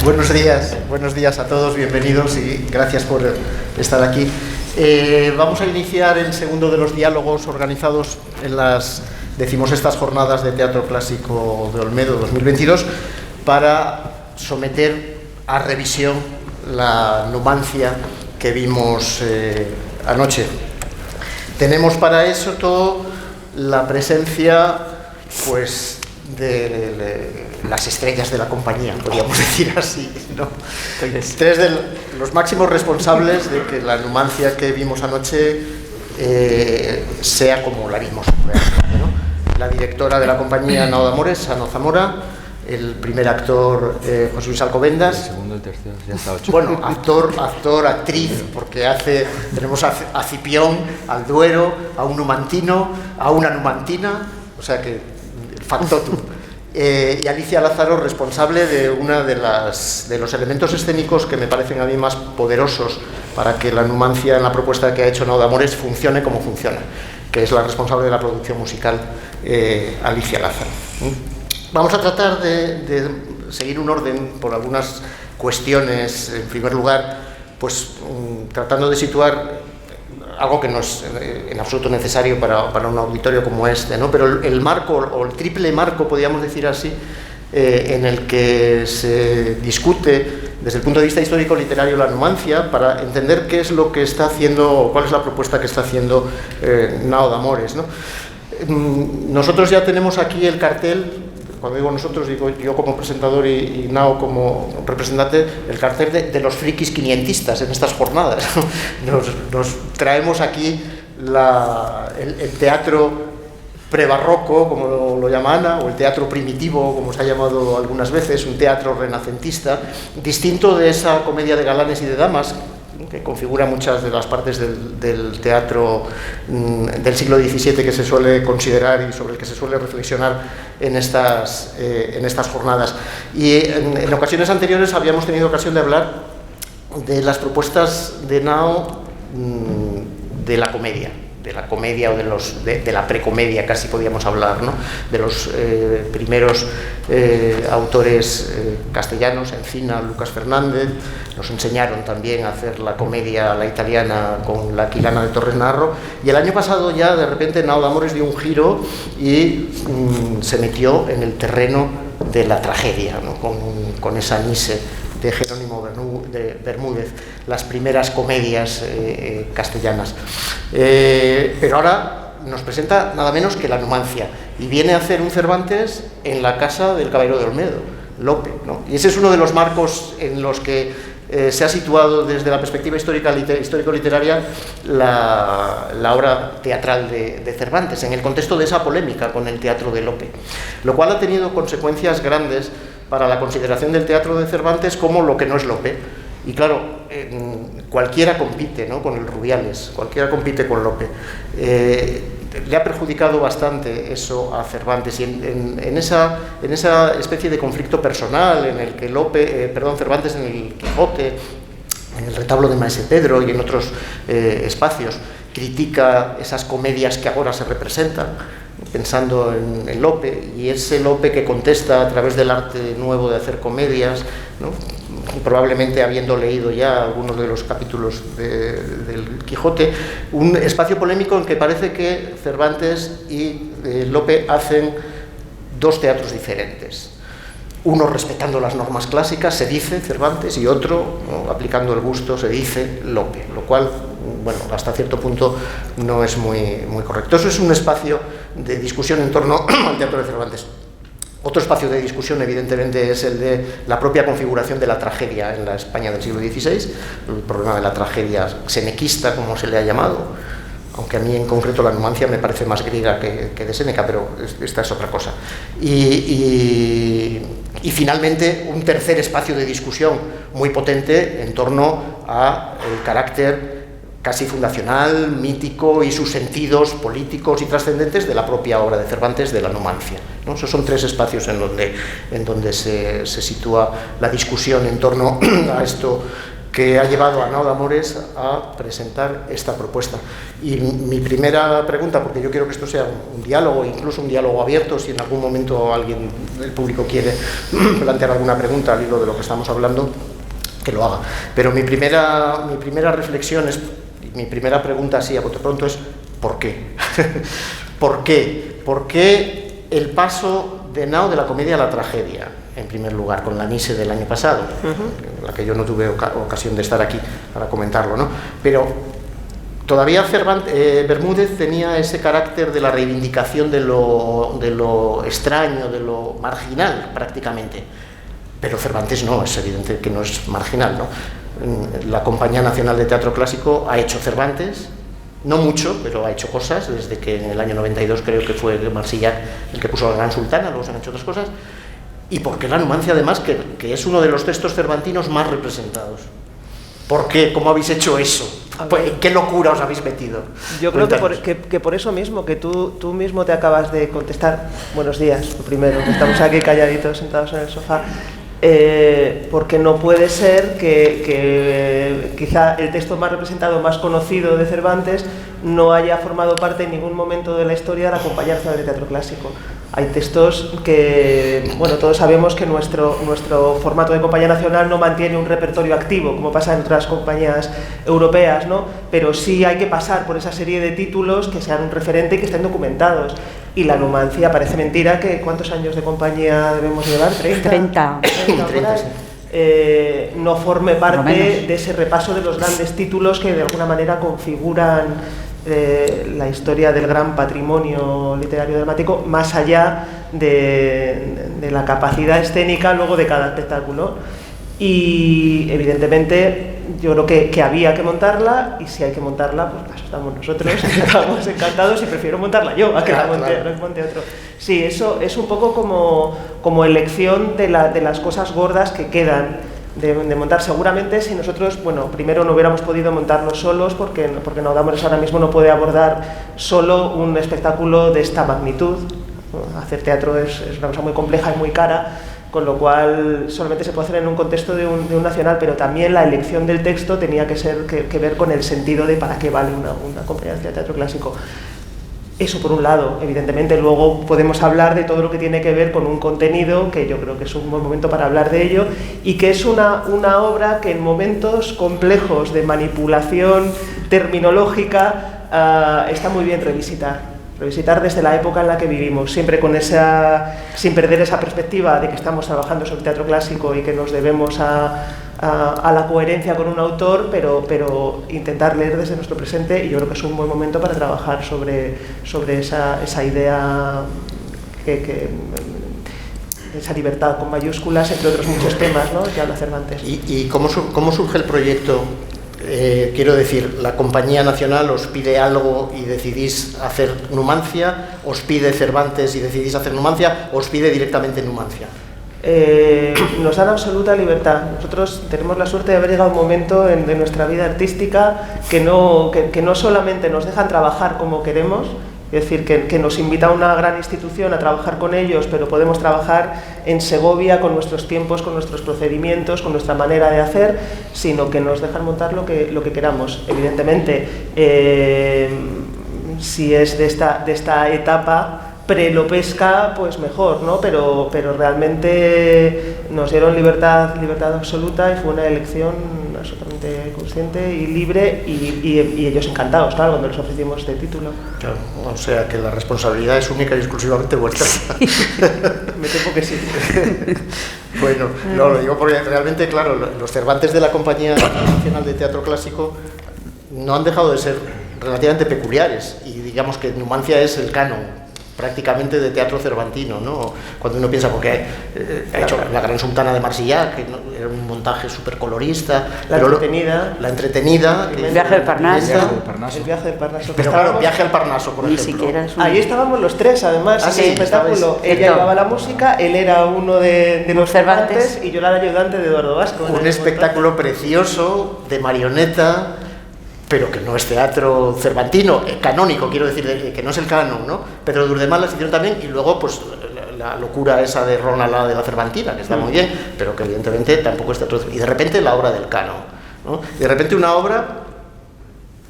Buenos días a todos, bienvenidos y gracias por estar aquí. Vamos a iniciar el segundo de los diálogos organizados en las 16ª Jornadas de Teatro Clásico de Olmedo 2022 para someter a revisión la Numancia que vimos anoche. Tenemos para eso todo la presencia, pues, de las estrellas de la compañía, podríamos decir así, ¿no? Tres de los máximos responsables de que la Numancia que vimos anoche sea como la vimos realmente, ¿no? La directora de la compañía, Nao de Amores, Ano Zamora; el primer actor, José Luis Alcobendas; el segundo, el tercero, ya está 8. Bueno, actor, actriz, porque tenemos a Cipión, al Duero, a un numantino, a una numantina, o sea que factotum. Y Alicia Lázaro, responsable de uno de los elementos escénicos que me parecen a mí más poderosos para que la Numancia, en la propuesta que ha hecho Nao de Amores, funcione como funciona, que es la responsable de la producción musical, Alicia Lázaro. Vamos a tratar de seguir un orden por algunas cuestiones. En primer lugar, pues tratando de situar algo que no es en absoluto necesario para un auditorio como este, ¿no? Pero el marco, o el triple marco, podríamos decir así, en el que se discute desde el punto de vista histórico-literario la Numancia, para entender qué es lo que está haciendo, o cuál es la propuesta que está haciendo Nao de Amores, ¿no? Nosotros ya tenemos aquí el cartel. Cuando digo nosotros, digo yo como presentador y Nao como representante, el cartel de los frikis quinientistas en estas jornadas. Nos traemos aquí el teatro prebarroco, como lo llama Ana, o el teatro primitivo, como se ha llamado algunas veces, un teatro renacentista, distinto de esa comedia de galanes y de damas, que configura muchas de las partes del teatro del siglo XVII que se suele considerar y sobre el que se suele reflexionar en estas jornadas. Y en ocasiones anteriores habíamos tenido ocasión de hablar de las propuestas de Nao de la comedia o de la precomedia, casi podíamos hablar, ¿no? De los primeros autores castellanos, Encina, Lucas Fernández. Nos enseñaron también a hacer la comedia a la italiana con La Aquilana de Torres Narro, y el año pasado ya de repente Nao de Amores dio un giro y se metió en el terreno de la tragedia, ¿no? Con esa Nise de Jerónimo Bermúdez, las primeras comedias castellanas. Pero ahora nos presenta nada menos que la Numancia, y viene a hacer un Cervantes en la casa del caballero de Olmedo, Lope, ¿no? Y ese es uno de los marcos en los que se ha situado desde la perspectiva histórico-literaria la obra teatral de Cervantes, en el contexto de esa polémica con el teatro de Lope, lo cual ha tenido consecuencias grandes para la consideración del teatro de Cervantes como lo que no es Lope. Y claro, cualquiera compite, ¿no? Con el Rubiales, cualquiera compite con Lope. Le ha perjudicado bastante eso a Cervantes, y en esa especie de conflicto personal en el que Cervantes, en el Quijote, en el retablo de Maese Pedro y en otros espacios, critica esas comedias que ahora se representan, pensando en Lope, y ese Lope que contesta a través del arte nuevo de hacer comedias, ¿no? Probablemente habiendo leído ya algunos de los capítulos del Quijote, un espacio polémico en que parece que Cervantes y Lope hacen dos teatros diferentes. Uno respetando las normas clásicas, se dice Cervantes, y otro, ¿no?, aplicando el gusto, se dice Lope, lo cual, bueno, hasta cierto punto no es muy correcto. Eso es un espacio de discusión en torno al teatro de Cervantes. Otro espacio de discusión, evidentemente, es el de la propia configuración de la tragedia en la España del siglo XVI, el problema de la tragedia senequista, como se le ha llamado, aunque a mí en concreto la Numancia me parece más griega que de Séneca, pero esta es otra cosa. Y finalmente, un tercer espacio de discusión muy potente en torno al carácter casi fundacional, mítico, y sus sentidos políticos y trascendentes de la propia obra de Cervantes, de la Numancia, ¿no? Esos son tres espacios en donde se sitúa la discusión en torno a esto que ha llevado a Nao de Amores a presentar esta propuesta. Y mi primera pregunta, porque yo quiero que esto sea un diálogo, incluso un diálogo abierto, si en algún momento alguien del público quiere plantear alguna pregunta al hilo de lo que estamos hablando, que lo haga. Pero mi primera reflexión es, mi primera pregunta así a bote pronto es ¿por qué? ¿Por qué? ¿Por qué el paso de Nao de la comedia a la tragedia? En primer lugar, con la Nise del año pasado, en la que yo no tuve ocasión de estar aquí para comentarlo, ¿no? Pero todavía Bermúdez tenía ese carácter de la reivindicación de lo extraño, de lo marginal prácticamente. Pero Cervantes no, es evidente que no es marginal, ¿no? La Compañía Nacional de Teatro Clásico ha hecho Cervantes, no mucho, pero ha hecho cosas, desde que en el año 92 creo que fue Marsillac el que puso a la Gran Sultana, luego se han hecho otras cosas. Y porque la Numancia, además, que es uno de los textos cervantinos más representados. ¿Por qué? ¿Cómo habéis hecho eso? ¿Qué locura os habéis metido? Yo creo que por eso mismo, que tú mismo te acabas de contestar. Buenos días, lo primero, que estamos aquí calladitos, sentados en el sofá. Porque no puede ser que quizá el texto más representado, más conocido de Cervantes, no haya formado parte en ningún momento de la historia de la Compañía Nacional de Teatro Clásico. Hay textos que, bueno, todos sabemos que nuestro formato de compañía nacional no mantiene un repertorio activo, como pasa en otras compañías europeas, ¿no? Pero sí hay que pasar por esa serie de títulos que sean un referente y que estén documentados. Y la Numancia, parece mentira que ¿cuántos años de compañía debemos llevar? 30. Sí. No forme parte de ese repaso de los grandes títulos que de alguna manera configuran la historia del gran patrimonio literario dramático, más allá de la capacidad escénica luego de cada espectáculo. Y evidentemente yo creo que había que montarla, y si hay que montarla, pues para eso estamos nosotros, estamos encantados, y prefiero montarla yo a que la monte otro. Sí, eso es un poco como elección de las cosas gordas que quedan de montar. Seguramente si nosotros, bueno, primero no hubiéramos podido montarlo solos, porque Nao de Amores ahora mismo no puede abordar solo un espectáculo de esta magnitud. Hacer teatro es una cosa muy compleja y muy cara, con lo cual solamente se puede hacer en un contexto de un nacional, pero también la elección del texto tenía que ver con el sentido de para qué vale una compañía de teatro clásico. Eso por un lado. Evidentemente luego podemos hablar de todo lo que tiene que ver con un contenido, que yo creo que es un buen momento para hablar de ello, y que es una obra que en momentos complejos de manipulación terminológica está muy bien revisitar desde la época en la que vivimos, siempre sin perder esa perspectiva de que estamos trabajando sobre teatro clásico y que nos debemos a la coherencia con un autor, pero intentar leer desde nuestro presente, y yo creo que es un buen momento para trabajar sobre esa idea, esa libertad con mayúsculas, entre otros muchos temas, ¿no?, que habla Cervantes. ¿Y cómo surge el proyecto? Quiero decir, la Compañía Nacional os pide algo y decidís hacer Numancia, os pide Cervantes y decidís hacer Numancia, os pide directamente Numancia. Nos dan absoluta libertad. Nosotros tenemos la suerte de haber llegado a un momento de nuestra vida artística que no solamente nos dejan trabajar como queremos, es decir, que nos invita una gran institución a trabajar con ellos, pero podemos trabajar en Segovia con nuestros tiempos, con nuestros procedimientos, con nuestra manera de hacer, sino que nos dejan montar lo que queramos. Evidentemente, si es de esta etapa pre-Lopesca, pues mejor, ¿no? Pero realmente nos dieron libertad absoluta, y fue una elección absolutamente consciente y libre, y ellos encantados, claro, cuando les ofrecimos este título. Claro, o sea que la responsabilidad es única y exclusivamente vuestra. Sí. Me temo que sí. Bueno, no, lo digo porque realmente, claro, los Cervantes de la Compañía Nacional de Teatro Clásico no han dejado de ser relativamente peculiares, y digamos que Numancia es el canon prácticamente de teatro cervantino, ¿no? Cuando uno piensa, porque ha hecho la Gran Sultana de Marsillac, que era un montaje súper colorista, la entretenida, el viaje del Parnaso. El viaje del Parnaso. Pero claro, viaje al Parnaso, por ejemplo. Siquiera es ahí estábamos los tres, además, en el espectáculo. Ella llevaba la música, él era uno de los Cervantes, y yo era el ayudante de Eduardo Vasco. Un espectáculo precioso, de marioneta, pero que no es teatro cervantino, canónico, quiero decir, que no es el canon, ¿no? Pedro de Urdemar la hicieron también, y luego pues la locura esa de Ronald de la Cervantina, que está muy bien, pero que evidentemente tampoco es teatro. Y de repente la obra del canon, ¿no? Y de repente una obra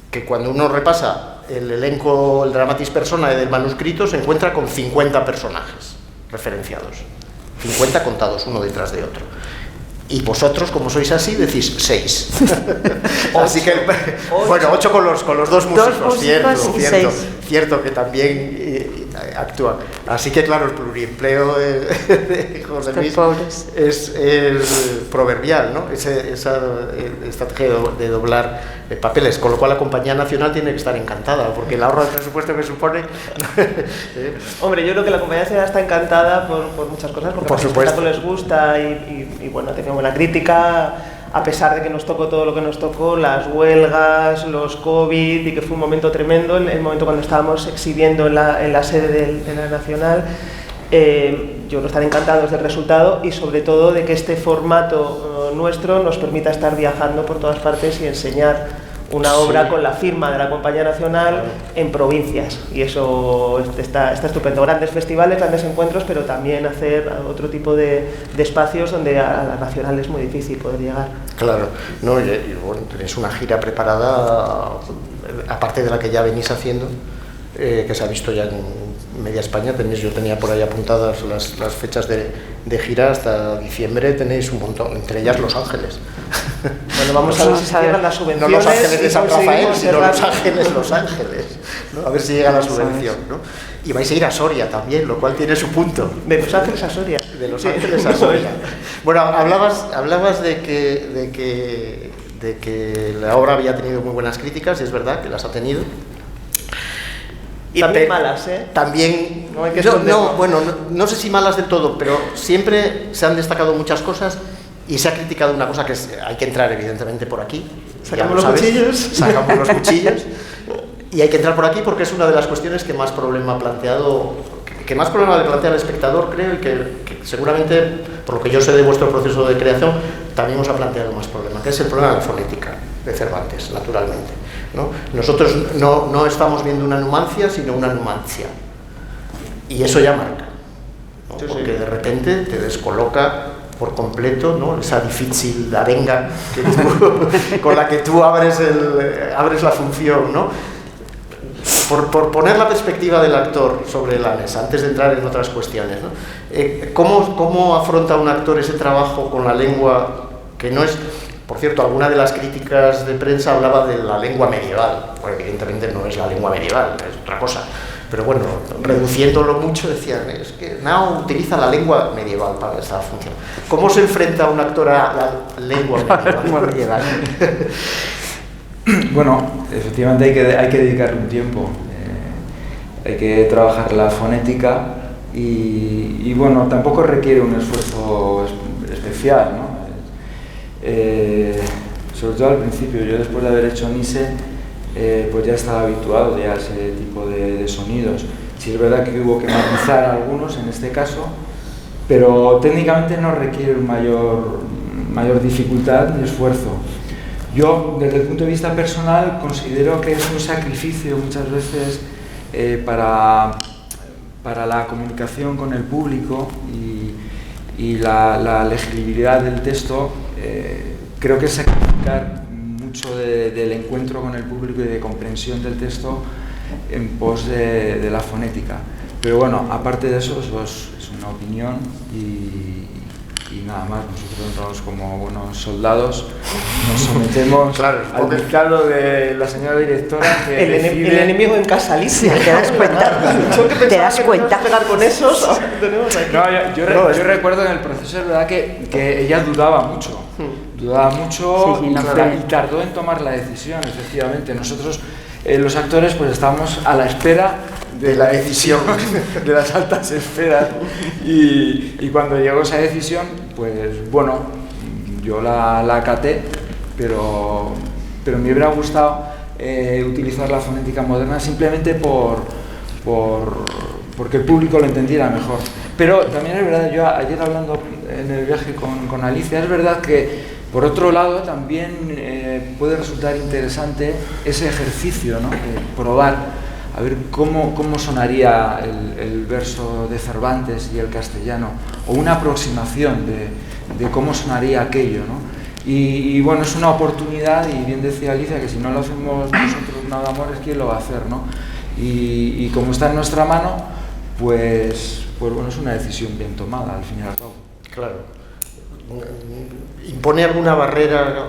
que cuando uno repasa el elenco, el dramatis personae del manuscrito, se encuentra con 50 personajes referenciados, 50 contados uno detrás de otro. Y vosotros, como sois así, decís 6. Así que, bueno, 8 con los dos músicos, cierto, que también actúan. Así que, claro, el pluriempleo de José Luis es proverbial, ¿no? Esa estrategia de doblar papeles, con lo cual la Compañía Nacional tiene que estar encantada, porque el ahorro de presupuesto que supone... Hombre, yo creo que la Compañía Nacional está encantada por muchas cosas, porque por supuesto les gusta y bueno, tenemos buena crítica, a pesar de que nos tocó todo lo que nos tocó, las huelgas, los COVID, y que fue un momento tremendo, el momento cuando estábamos exhibiendo en la sede de la Nacional. Yo creo estar encantados del resultado y sobre todo de que este formato nuestro nos permita estar viajando por todas partes y enseñar una obra con la firma de la Compañía Nacional en provincias, y eso está estupendo. Grandes festivales, grandes encuentros, pero también hacer otro tipo de espacios donde a la Nacional es muy difícil poder llegar. Claro, no, y bueno, tenéis una gira preparada, aparte de la que ya venís haciendo, que se ha visto ya en media España. Yo tenía por ahí apuntadas las fechas de gira hasta diciembre, tenéis un montón, entre ellas Los Ángeles. Bueno, vamos a ver si se llegan las subvenciones. No Los Ángeles de San Rafael, sino Los Ángeles, ¿no? A ver si llega la subvención, ¿no? Y vais a ir a Soria también, lo cual tiene su punto. De Los Ángeles a Soria. De Los Ángeles a Soria. Bueno, hablabas de que la obra había tenido muy buenas críticas, y es verdad que las ha tenido. Y también malas, ¿eh? También, no hay que no sé si malas del todo, pero siempre se han destacado muchas cosas y se ha criticado una cosa que hay que entrar evidentemente por aquí. Sacamos los cuchillos. Sacamos los cuchillos. Y hay que entrar por aquí porque es una de las cuestiones que más problema ha planteado, que más problema le plantea al espectador, creo, y que seguramente, por lo que yo sé de vuestro proceso de creación, también os ha planteado más problema, que es el problema de la fonética de Cervantes, naturalmente, ¿no? Nosotros no estamos viendo una numancia, sino una numancia. Y eso ya marca, ¿no? Porque de repente te descoloca por completo, ¿no? Esa difícil arenga con la que tú abres la función, ¿no? Por poner la perspectiva del actor sobre la mesa, antes de entrar en otras cuestiones, ¿no? ¿Cómo afronta un actor ese trabajo con la lengua que no es... Por cierto, alguna de las críticas de prensa hablaba de la lengua medieval. Bueno, evidentemente no es la lengua medieval, es otra cosa. Pero bueno, reduciéndolo mucho, decían, es que Nao utiliza la lengua medieval para esa función. ¿Cómo se enfrenta un actor a la lengua medieval? Bueno, efectivamente hay que dedicarle un tiempo. Hay que trabajar la fonética y bueno, tampoco requiere un esfuerzo especial, ¿no? Sobre todo al principio. Yo, después de haber hecho Nise, pues ya estaba habituado ya a ese tipo de sonidos. Sí es verdad que hubo que matizar algunos en este caso, pero técnicamente no requiere mayor dificultad ni esfuerzo. Yo, desde el punto de vista personal, considero que es un sacrificio muchas veces para la comunicación con el público y la legibilidad del texto. Creo que es sacrificar mucho del encuentro con el público y de comprensión del texto en pos de la fonética. Pero bueno, aparte de eso, es una opinión y nada más. Nosotros entramos como buenos soldados, nos sometemos al dictado de la señora directora, que el enemigo en casa, Alicia. ¿Te das cuenta? ¿Te das cuenta? Pegar con esos. No, yo recuerdo en el proceso, es verdad que ella dudaba mucho. Y tardó en tomar la decisión, efectivamente. Nosotros, los actores, pues estábamos a la espera de la decisión, de las altas esferas, y cuando llegó esa decisión, pues bueno, yo la acaté, pero me hubiera gustado utilizar la fonética moderna simplemente porque el público lo entendiera mejor. Pero también es verdad, yo ayer hablando en el viaje con Alicia, es verdad que por otro lado también puede resultar interesante ese ejercicio, ¿no? Probar a ver cómo sonaría el verso de Cervantes y el castellano, o una aproximación de cómo sonaría aquello, ¿no? Y bueno, es una oportunidad, y bien decía Alicia que si no lo hacemos nosotros nada amor, es quién lo va a hacer, ¿no? Y como está en nuestra mano, pues bueno, es una decisión bien tomada al fin y al cabo. Claro. ¿Impone alguna barrera, ¿no?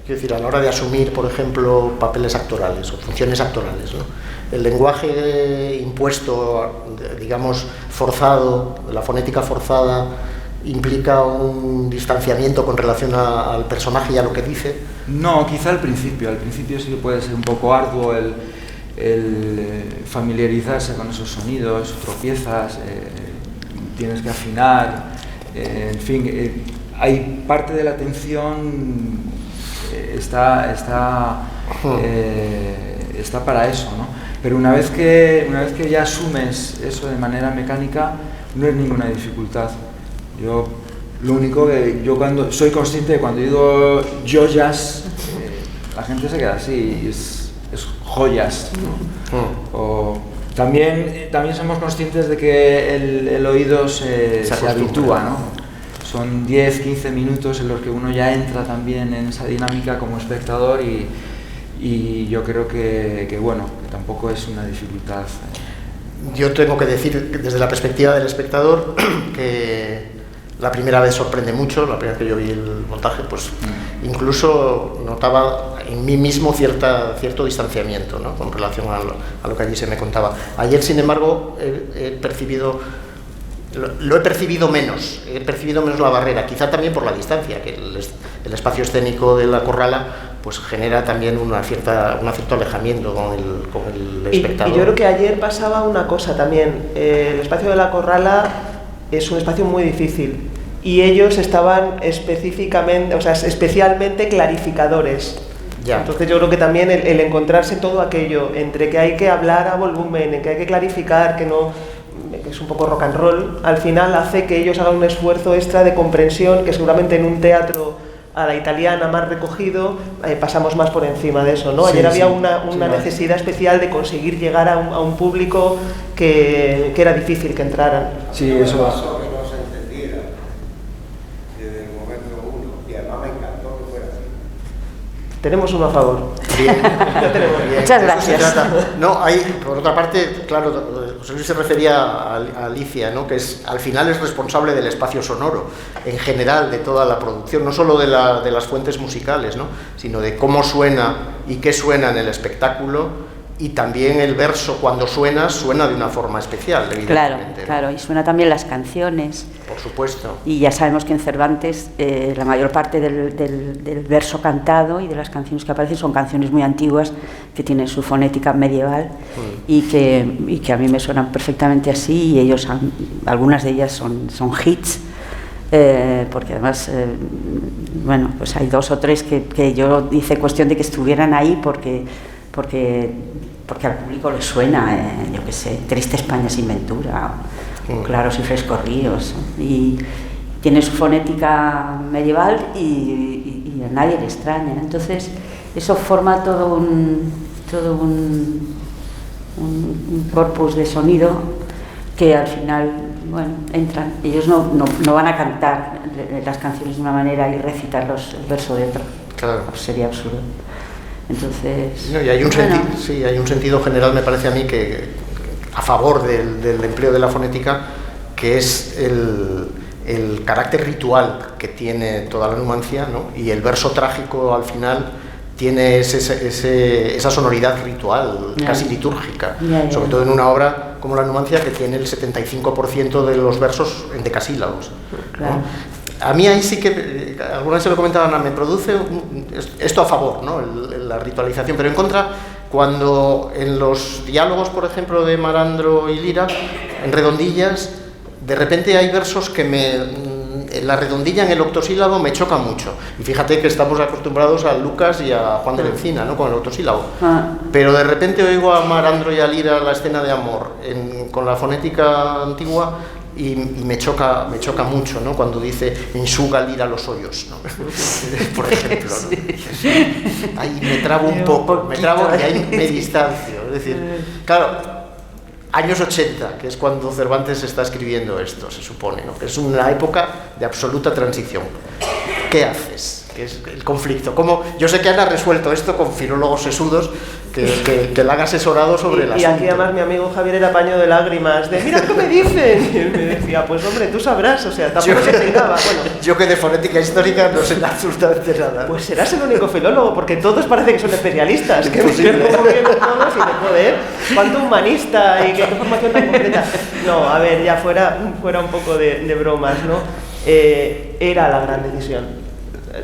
Quiero decir, a la hora de asumir, por ejemplo, papeles actorales o funciones actorales, ¿no? El lenguaje impuesto, digamos, forzado, la fonética forzada, implica un distanciamiento con relación al personaje y a lo que dice? No, quizá al principio sí puede ser un poco arduo el familiarizarse con esos sonidos, tropiezas, tienes que afinar, en fin, hay parte de la atención está para eso, ¿no? Pero una vez que ya asumes eso de manera mecánica, no es ninguna dificultad. Yo lo único que cuando soy consciente de cuando digo joyas, la gente se queda así, es joyas, ¿no? O también somos conscientes de que el oído se habitúa, ¿no? Son 10-15 minutos en los que uno ya entra también en esa dinámica como espectador, y yo creo que bueno, que tampoco es una dificultad. Yo tengo que decir desde la perspectiva del espectador que la primera vez sorprende mucho. La primera vez que yo vi el montaje, pues incluso notaba en mí mismo cierto distanciamiento, ¿no? Con relación a lo que allí se me contaba. Ayer, sin embargo, he percibido menos la barrera, quizá también por la distancia, que el espacio escénico de la Corrala pues genera también un cierto alejamiento con el espectador. Y yo creo que ayer pasaba una cosa también. El espacio de la Corrala es un espacio muy difícil y ellos estaban especialmente clarificadores. Ya. Entonces yo creo que también el encontrarse todo aquello entre que hay que hablar a volumen, en que hay que clarificar, que es un poco rock and roll, al final hace que ellos hagan un esfuerzo extra de comprensión que seguramente en un teatro a la italiana más recogido pasamos más por encima de eso, ¿no? Ayer había una necesidad especial de conseguir llegar a un público que era difícil que entraran. Sí, eso va. Que no se entendiera desde el momento uno, y además me encantó que fuera así. Tenemos uno a favor. Bien. Muchas gracias. No, por otra parte, claro, José Luis se refería a Alicia, ¿no? Que al final es responsable del espacio sonoro, en general, de toda la producción, no solo de las fuentes musicales, ¿no? Sino de cómo suena y qué suena en el espectáculo, y también el verso, cuando suena de una forma especial, evidentemente. Claro, y suena también las canciones. Por supuesto. Y ya sabemos que en Cervantes la mayor parte del verso cantado y de las canciones que aparecen son canciones muy antiguas que tienen su fonética medieval y que a mí me suenan perfectamente así, y ellos algunas de ellas son hits, porque además bueno, pues hay 2 o 3 que yo hice cuestión de que estuvieran ahí porque al público le suena, yo qué sé, Triste España sin Ventura, o Claros y Frescos Ríos, y tiene su fonética medieval y a nadie le extraña. Entonces eso forma todo un corpus de sonido que al final, bueno, entran. Ellos no van a cantar las canciones de una manera y recitar el verso de otra. Claro. Pues sería absurdo. Entonces, no, y hay un sentido general, me parece a mí, que a favor del empleo de la fonética, que es el carácter ritual que tiene toda la Numancia, ¿no? Y el verso trágico al final tiene esa sonoridad ritual, casi litúrgica, sobre todo en una obra como la Numancia, que tiene el 75% de los versos en decasílabos, ¿no? A mí ahí sí que, alguna vez se lo comentaban, me produce esto a favor, ¿no? La ritualización, pero en contra, cuando en los diálogos, por ejemplo, de Marandro y Lira, en redondillas, de repente hay versos que la redondilla en el octosílabo me choca mucho. Y fíjate que estamos acostumbrados a Lucas y a Juan de la Encina, ¿no? Con el octosílabo. Pero de repente oigo a Marandro y a Lira la escena de amor con la fonética antigua, y me choca mucho, ¿no? Cuando dice enxuga Lira los hoyos, ¿no? Por ejemplo, ¿no? Ahí me trabo un poco, y ahí me distancio. Es decir, claro, años 80, que es cuando Cervantes está escribiendo esto, se supone, ¿no? Que es una época de absoluta transición. ¿Qué haces? que es el conflicto. Como yo sé que han resuelto esto con filólogos sesudos que la han asesorado sobre el asunto. Y aquí además mi amigo Javier era paño de lágrimas, de mira qué me dicen. Y él me decía, pues hombre, tú sabrás, o sea, tampoco se pegaba. Bueno, yo que de fonética histórica no sé absolutamente nada. Pues serás el único filólogo, porque todos parece que son especialistas, que Imposible. como vienen todos y de joder, cuánto humanista y qué formación tan completa. No, a ver, ya fuera un poco de bromas, ¿no? Era la gran decisión.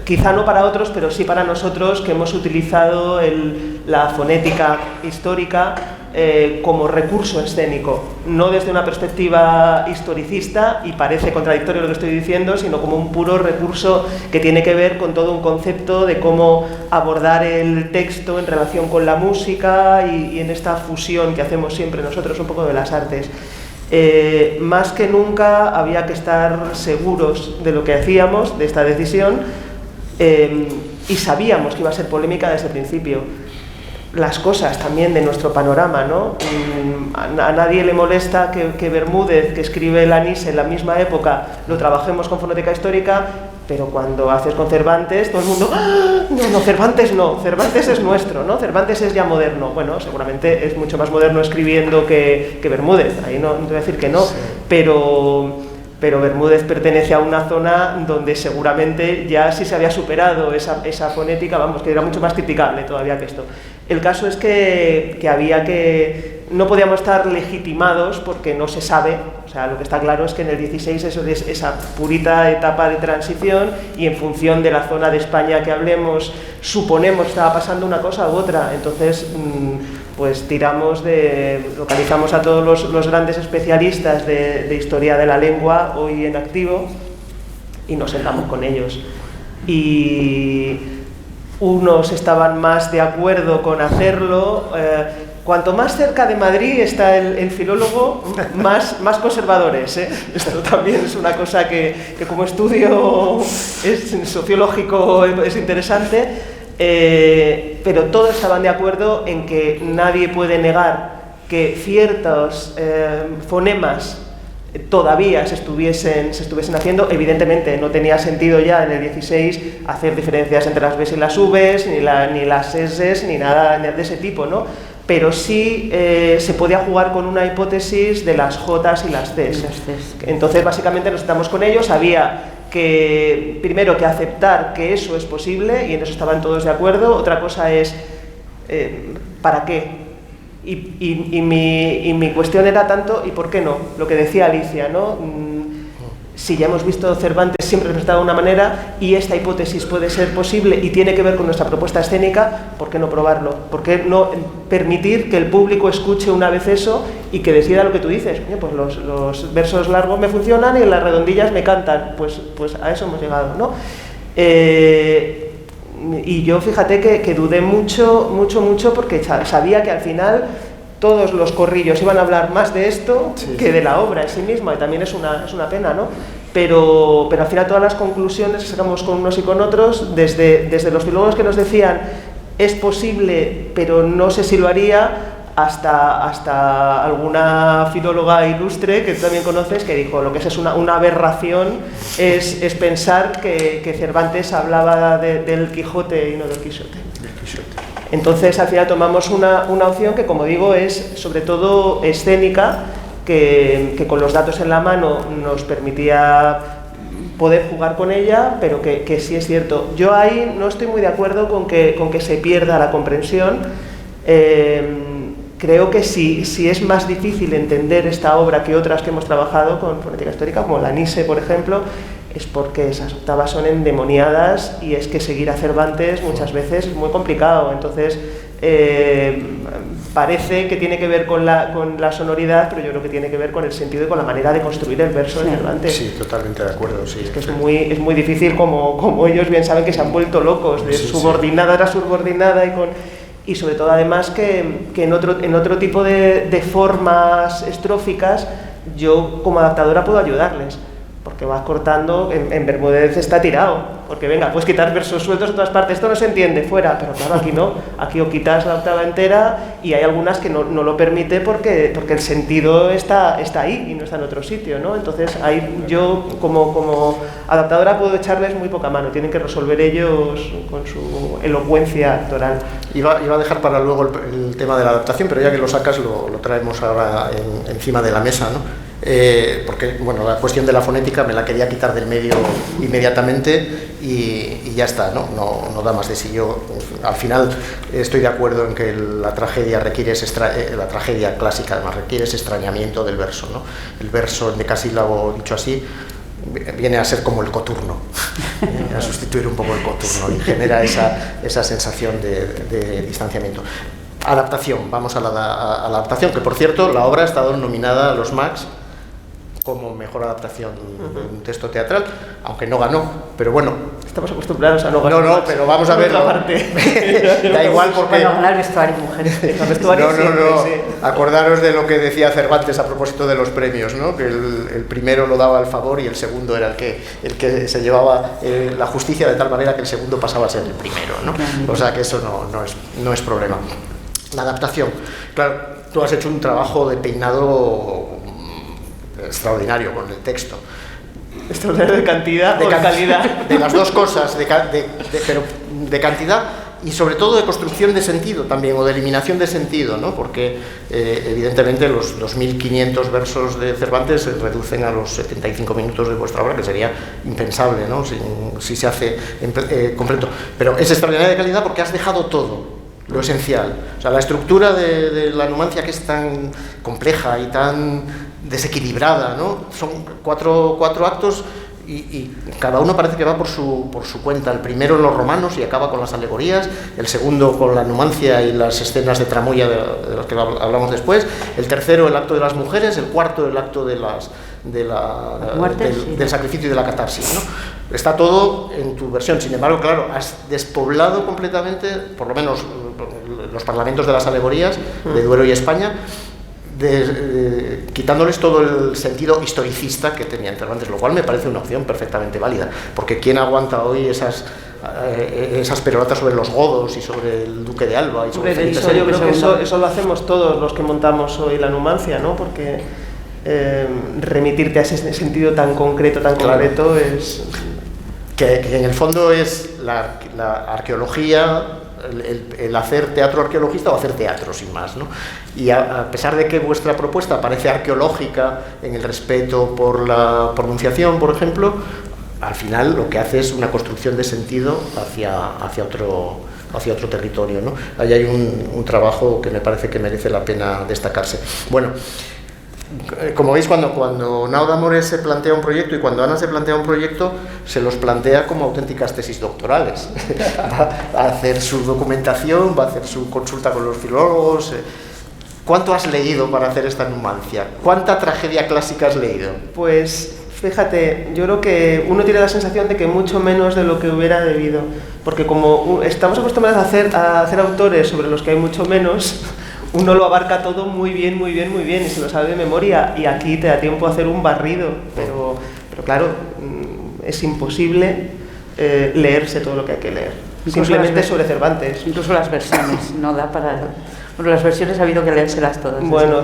Quizá no para otros, pero sí para nosotros, que hemos utilizado la fonética histórica como recurso escénico, no desde una perspectiva historicista, y parece contradictorio lo que estoy diciendo, sino como un puro recurso que tiene que ver con todo un concepto de cómo abordar el texto en relación con la música y en esta fusión que hacemos siempre nosotros un poco de las artes. Más que nunca había que estar seguros de lo que hacíamos, de esta decisión, y sabíamos que iba a ser polémica desde el principio. Las cosas también de nuestro panorama, ¿no? A nadie le molesta que Bermúdez, que escribe el Anís en la misma época, lo trabajemos con fonética histórica, pero cuando haces con Cervantes, todo el mundo, ¡ah! No, Cervantes no, Cervantes es nuestro, ¿no? Cervantes es ya moderno. Bueno, seguramente es mucho más moderno escribiendo que Bermúdez, ahí no te voy a decir que no, sí. Pero Bermúdez pertenece a una zona donde seguramente ya sí se había superado esa fonética, vamos, que era mucho más criticable todavía que esto. El caso es que no podíamos estar legitimados porque no se sabe, o sea, lo que está claro es que en el 16 eso es esa purita etapa de transición, y en función de la zona de España que hablemos, suponemos que estaba pasando una cosa u otra. Entonces, pues localizamos a todos los grandes especialistas de historia de la lengua hoy en activo y nos sentamos con ellos. Y unos estaban más de acuerdo con hacerlo. Cuanto más cerca de Madrid está el filólogo, más conservadores, ¿eh? Esto también es una cosa que como estudio sociológico es interesante. Pero todos estaban de acuerdo en que nadie puede negar que ciertos fonemas todavía se estuviesen haciendo. Evidentemente no tenía sentido ya en el 16 hacer diferencias entre las Bs y las Vs, ni las Ss, ni nada de ese tipo, ¿no? Pero sí se podía jugar con una hipótesis de las Js y las Cs. Entonces básicamente nos sentamos con ellos, había que primero que aceptar que eso es posible, y en eso estaban todos de acuerdo. Otra cosa es ¿para qué? Y mi cuestión era tanto ¿y por qué no? Lo que decía Alicia, ¿no? Si ya hemos visto Cervantes siempre representado de una manera y esta hipótesis puede ser posible y tiene que ver con nuestra propuesta escénica, ¿por qué no probarlo? ¿Por qué no permitir que el público escuche una vez eso y que decida lo que tú dices? Oye, pues los versos largos me funcionan y las redondillas me cantan. Pues a eso hemos llegado, ¿no? Y yo fíjate que dudé mucho porque sabía que al final todos los corrillos iban a hablar más de esto que de la obra en sí misma, y también es una pena, ¿no? Pero al final todas las conclusiones que sacamos con unos y con otros, desde los filólogos que nos decían es posible, pero no sé si lo haría, hasta alguna filóloga ilustre que tú también conoces que dijo lo que es una aberración es pensar que Cervantes hablaba del Quijote y no del Quijote. Entonces al final tomamos una opción que, como digo, es sobre todo escénica, que con los datos en la mano nos permitía poder jugar con ella, pero que sí es cierto. Yo ahí no estoy muy de acuerdo con que se pierda la comprensión. Creo que si es más difícil entender esta obra que otras que hemos trabajado con fonética histórica, como la Nise, por ejemplo, es porque esas octavas son endemoniadas, y es que seguir a Cervantes muchas veces es muy complicado. Entonces parece que tiene que ver con la sonoridad, pero yo creo que tiene que ver con el sentido y con la manera de construir el verso de Cervantes. Sí, totalmente de acuerdo. Sí, es que es muy difícil, como ellos bien saben, que se han vuelto locos de subordinada tras subordinada, y sobre todo además que en otro tipo de formas estróficas yo como adaptadora puedo ayudarles, porque vas cortando, en Bermúdez está tirado, porque venga, puedes quitar versos sueltos en todas partes, esto no se entiende, fuera, pero claro, aquí no, aquí o quitas la octava entera y hay algunas que no lo permite porque el sentido está ahí y no está en otro sitio, ¿no? Entonces ahí yo como adaptadora puedo echarles muy poca mano, tienen que resolver ellos con su elocuencia actoral. Iba a dejar para luego el tema de la adaptación, pero ya que lo sacas lo traemos ahora encima de la mesa, ¿no? Porque bueno, la cuestión de la fonética me la quería quitar del medio inmediatamente y ya está, no da más de sí. Yo al final estoy de acuerdo en que la tragedia requiere la tragedia clásica además requiere ese extrañamiento del verso, ¿no? El verso en decasílabo, dicho así, viene a ser como el coturno, a sustituir un poco el coturno y genera esa sensación de distanciamiento. Adaptación, vamos a la adaptación, que por cierto la obra ha estado nominada a los Max como mejor adaptación de un texto teatral, aunque no ganó, pero bueno. Estamos acostumbrados a no ganar. No, pero vamos a verlo. Da igual porque... Bueno, ganar vestuario, mujeres. No. Sí. Acordaros de lo que decía Cervantes a propósito de los premios, ¿no? Que el primero lo daba al favor y el segundo era el que se llevaba la justicia de tal manera que el segundo pasaba a ser el primero, ¿no? O sea que eso no es problema. La adaptación. Claro, tú has hecho un trabajo de peinado extraordinario con el texto. Extraordinario de cantidad o de calidad. De las dos cosas, pero de cantidad y sobre todo de construcción de sentido también, o de eliminación de sentido, ¿no? Porque evidentemente los 2500 versos de Cervantes se reducen a los 75 minutos de vuestra obra, que sería impensable, ¿no? Si se hace completo. Pero es extraordinaria de calidad porque has dejado todo. Lo esencial, o sea, la estructura de la Numancia, que es tan compleja y tan desequilibrada, ¿no? Son cuatro actos y cada uno parece que va por su cuenta. El primero los romanos y acaba con las alegorías, el segundo con la Numancia y las escenas de tramoya de las que hablamos después, el tercero el acto de las mujeres, el cuarto el acto del sacrificio y de la catarsis, ¿no? Está todo en tu versión. Sin embargo, claro, has despoblado completamente, por lo menos los parlamentos de las alegorías de Duero y España, quitándoles todo el sentido historicista que tenían Cervantes, lo cual me parece una opción perfectamente válida, porque ¿quién aguanta hoy esas peroratas sobre los godos y sobre el duque de Alba? Y sobre yo creo que eso lo hacemos todos los que montamos hoy la Numancia, ¿no? Porque remitirte a ese sentido tan concreto es... Que en el fondo es la arqueología, el hacer teatro arqueologista o hacer teatro, sin más, ¿no? Y a pesar de que vuestra propuesta parece arqueológica en el respeto por la pronunciación, por ejemplo, al final lo que hace es una construcción de sentido hacia otro territorio, ¿no? Ahí hay un trabajo que me parece que merece la pena destacarse. Bueno, como veis, cuando Nauda More se plantea un proyecto y cuando Ana se plantea un proyecto, se los plantea como auténticas tesis doctorales. Va a hacer su documentación, va a hacer su consulta con los filólogos. ¿Cuánto has leído para hacer esta Numancia? ¿Cuánta tragedia clásica has leído? Pues fíjate, yo creo que uno tiene la sensación de que mucho menos de lo que hubiera debido, porque como estamos acostumbrados a hacer autores sobre los que hay mucho menos, uno lo abarca todo muy bien y se lo sabe de memoria, y aquí te da tiempo a hacer un barrido, pero claro, es imposible leerse todo lo que hay que leer, simplemente sobre Cervantes. Incluso las versiones, no da para... Bueno, las versiones ha habido que leérselas todas. Bueno,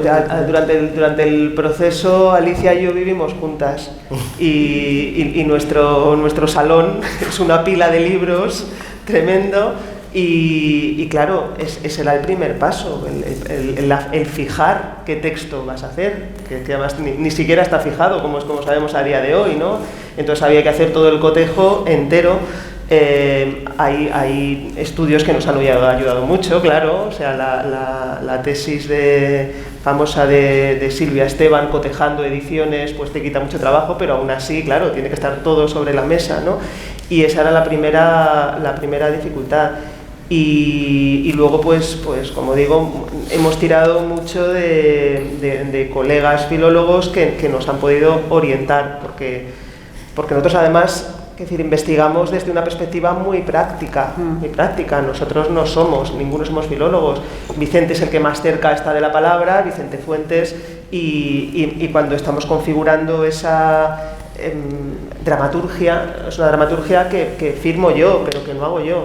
durante el proceso Alicia y yo vivimos juntas y nuestro salón es una pila de libros tremendo. Y claro, ese era el primer paso, el fijar qué texto vas a hacer, que además ni siquiera está fijado, como sabemos a día de hoy, ¿no? Entonces había que hacer todo el cotejo entero. Hay estudios que nos han ayudado mucho, claro, o sea, la tesis famosa de Silvia Esteban, cotejando ediciones, pues te quita mucho trabajo, pero aún así, claro, tiene que estar todo sobre la mesa, ¿no? Y esa era la primera dificultad. Y luego, pues como digo, hemos tirado mucho de colegas filólogos que nos han podido orientar, porque nosotros además, investigamos desde una perspectiva muy práctica. Nosotros ninguno somos filólogos. Vicente es el que más cerca está de la palabra, Vicente Fuentes, y cuando estamos configurando esa dramaturgia, es una dramaturgia que firmo yo, pero que no hago yo.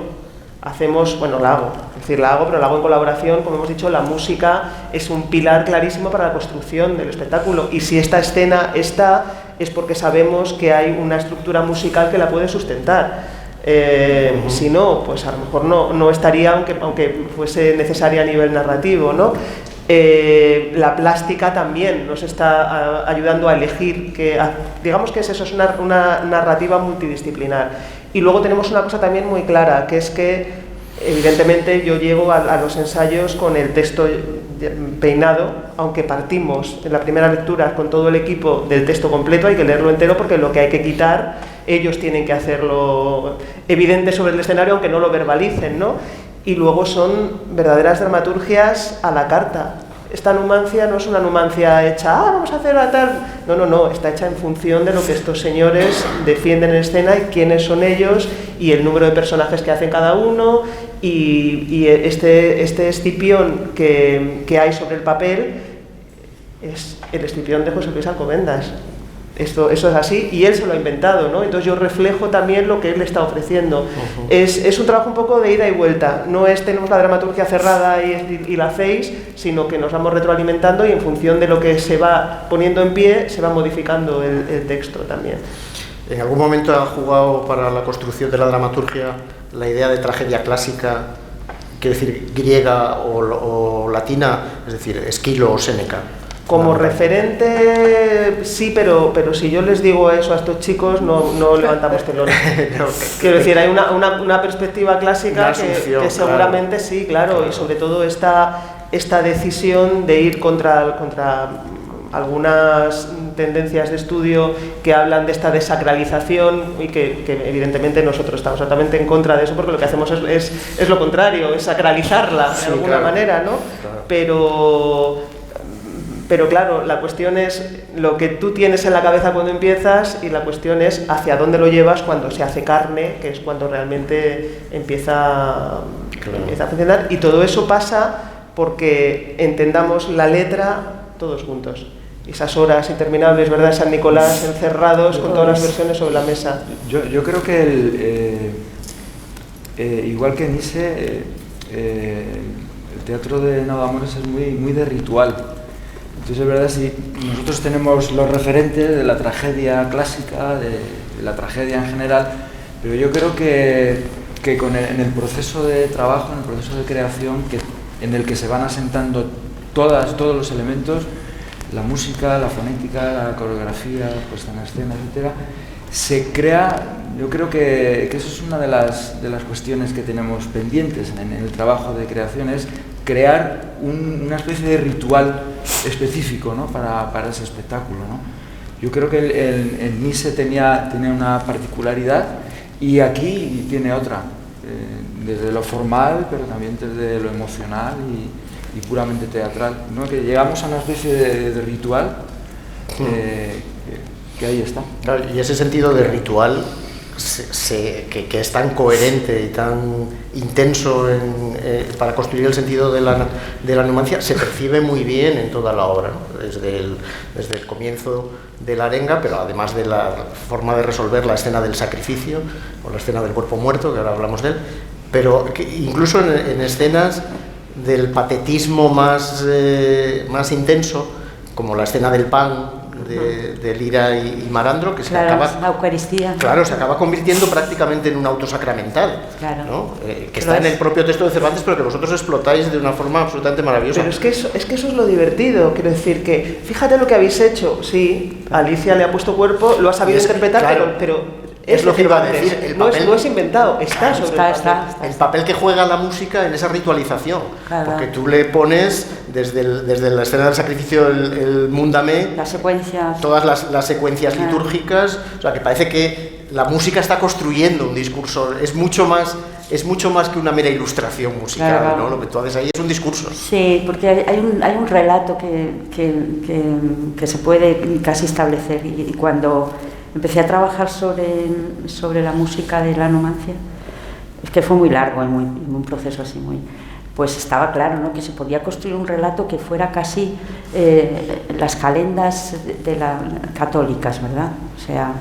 Hacemos, bueno, la hago, pero la hago en colaboración. Como hemos dicho, la música es un pilar clarísimo para la construcción del espectáculo, y si esta escena está, es porque sabemos que hay una estructura musical que la puede sustentar. Si no, pues a lo mejor no estaría, aunque fuese necesaria a nivel narrativo, ¿no? La plástica también nos está ayudando a elegir, digamos que eso es una narrativa multidisciplinar. Y luego tenemos una cosa también muy clara, que es que evidentemente yo llego a los ensayos con el texto peinado, aunque partimos en la primera lectura con todo el equipo del texto completo, hay que leerlo entero porque lo que hay que quitar, ellos tienen que hacerlo evidente sobre el escenario, aunque no lo verbalicen, ¿no? Y luego son verdaderas dramaturgias a la carta. Esta numancia no es una numancia hecha, vamos a hacer tal. No, está hecha en función de lo que estos señores defienden en escena y quiénes son ellos y el número de personajes que hacen cada uno y este Escipión que hay sobre el papel es el Escipión de José Luis Alcobendas. Eso es así y él se lo ha inventado, ¿no? Entonces yo reflejo también lo que él está ofreciendo. Es un trabajo un poco de ida y vuelta, no es tenemos la dramaturgia cerrada y la hacéis, sino que nos vamos retroalimentando y en función de lo que se va poniendo en pie se va modificando el texto también. ¿En algún momento ha jugado para la construcción de la dramaturgia la idea de tragedia clásica, quiero decir, griega o latina, es decir, Esquilo o Séneca? Como referente, sí, pero si yo les digo eso a estos chicos, no levantamos telones. Quiero decir, hay una perspectiva clásica que seguramente claro. Sí, claro, y sobre todo esta decisión de ir contra algunas tendencias de estudio que hablan de esta desacralización y que evidentemente nosotros estamos totalmente en contra de eso porque lo que hacemos es lo contrario, es sacralizarla de alguna manera, ¿no? Claro. Pero claro, la cuestión es lo que tú tienes en la cabeza cuando empiezas y la cuestión es hacia dónde lo llevas cuando se hace carne, que es cuando realmente empieza a funcionar. Y todo eso pasa porque entendamos la letra todos juntos. Esas horas interminables, ¿verdad? San Nicolás encerrados con todas las versiones sobre la mesa. Yo creo que igual que Nice, el teatro de Naudamores es muy de ritual. Entonces es verdad, si nosotros tenemos los referentes de la tragedia clásica, de la tragedia en general, pero yo creo que en el proceso de trabajo, en el proceso de creación, en el que se van asentando todos los elementos, la música, la fonética, la coreografía, puesta en escena, etc., se crea, yo creo que eso es una de las cuestiones que tenemos pendientes en el trabajo de creación, es crear una especie de ritual específico, ¿no? para ese espectáculo, ¿no? Yo creo que el Nice tenía una particularidad y aquí tiene otra, desde lo formal, pero también desde lo emocional y puramente teatral, ¿no? Que llegamos a una especie de ritual que ahí está. Claro, y ese sentido de ritual que es tan coherente y tan intenso para construir el sentido de la numancia, se percibe muy bien en toda la obra, ¿no? Desde el comienzo de la arenga, pero además de la forma de resolver la escena del sacrificio o la escena del cuerpo muerto, que ahora hablamos de él, pero que incluso en escenas del patetismo más intenso, como la escena del pan de Lira y Marandro, que la Eucaristía. Claro, se acaba convirtiendo prácticamente en un auto sacramental, ¿no? Que está en el propio texto de Cervantes, pero que vosotros explotáis de una forma absolutamente maravillosa. Pero es que eso es lo divertido, quiero decir que, fíjate lo que habéis hecho, sí, Alicia le ha puesto cuerpo, lo ha sabido interpretar, claro, pero es lo que iba a decir, el papel, no es inventado, está sobre el papel. El papel que juega la música en esa ritualización, claro. Porque tú le pones desde la escena del sacrificio el mundamé, las secuencias, todas las secuencias litúrgicas, o sea que parece que la música está construyendo un discurso, es mucho más que una mera ilustración musical, claro. ¿No? Lo que tú haces ahí es un discurso. Sí, porque hay un relato que se puede casi establecer y cuando empecé a trabajar sobre la música de la numancia, es que fue muy largo y un proceso así muy... pues estaba claro, ¿no?, que se podía construir un relato que fuera casi las calendas católicas, ¿verdad? O sea,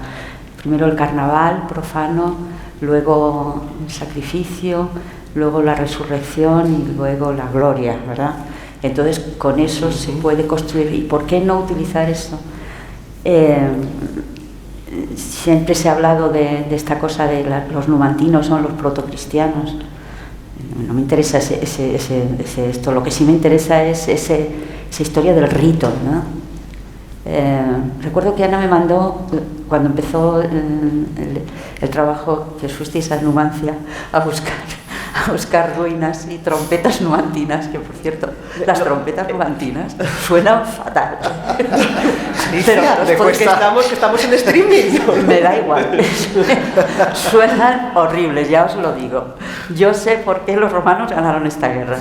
primero el carnaval profano, luego el sacrificio, luego la resurrección y luego la gloria, ¿verdad? Entonces, con eso se puede construir. ¿Y por qué no utilizar eso? Siempre se ha hablado de esta cosa de los numantinos son los protocristianos. No me interesa esto, lo que sí me interesa es esa historia del rito, ¿no? Recuerdo que Ana me mandó, cuando empezó el trabajo, que fuisteis a Numancia a buscar ruinas y trompetas numantinas, que por cierto, las trompetas numantinas suenan fatal. Pero porque estamos en streaming. Me da igual. Suenan horribles, ya os lo digo. Yo sé por qué los romanos ganaron esta guerra.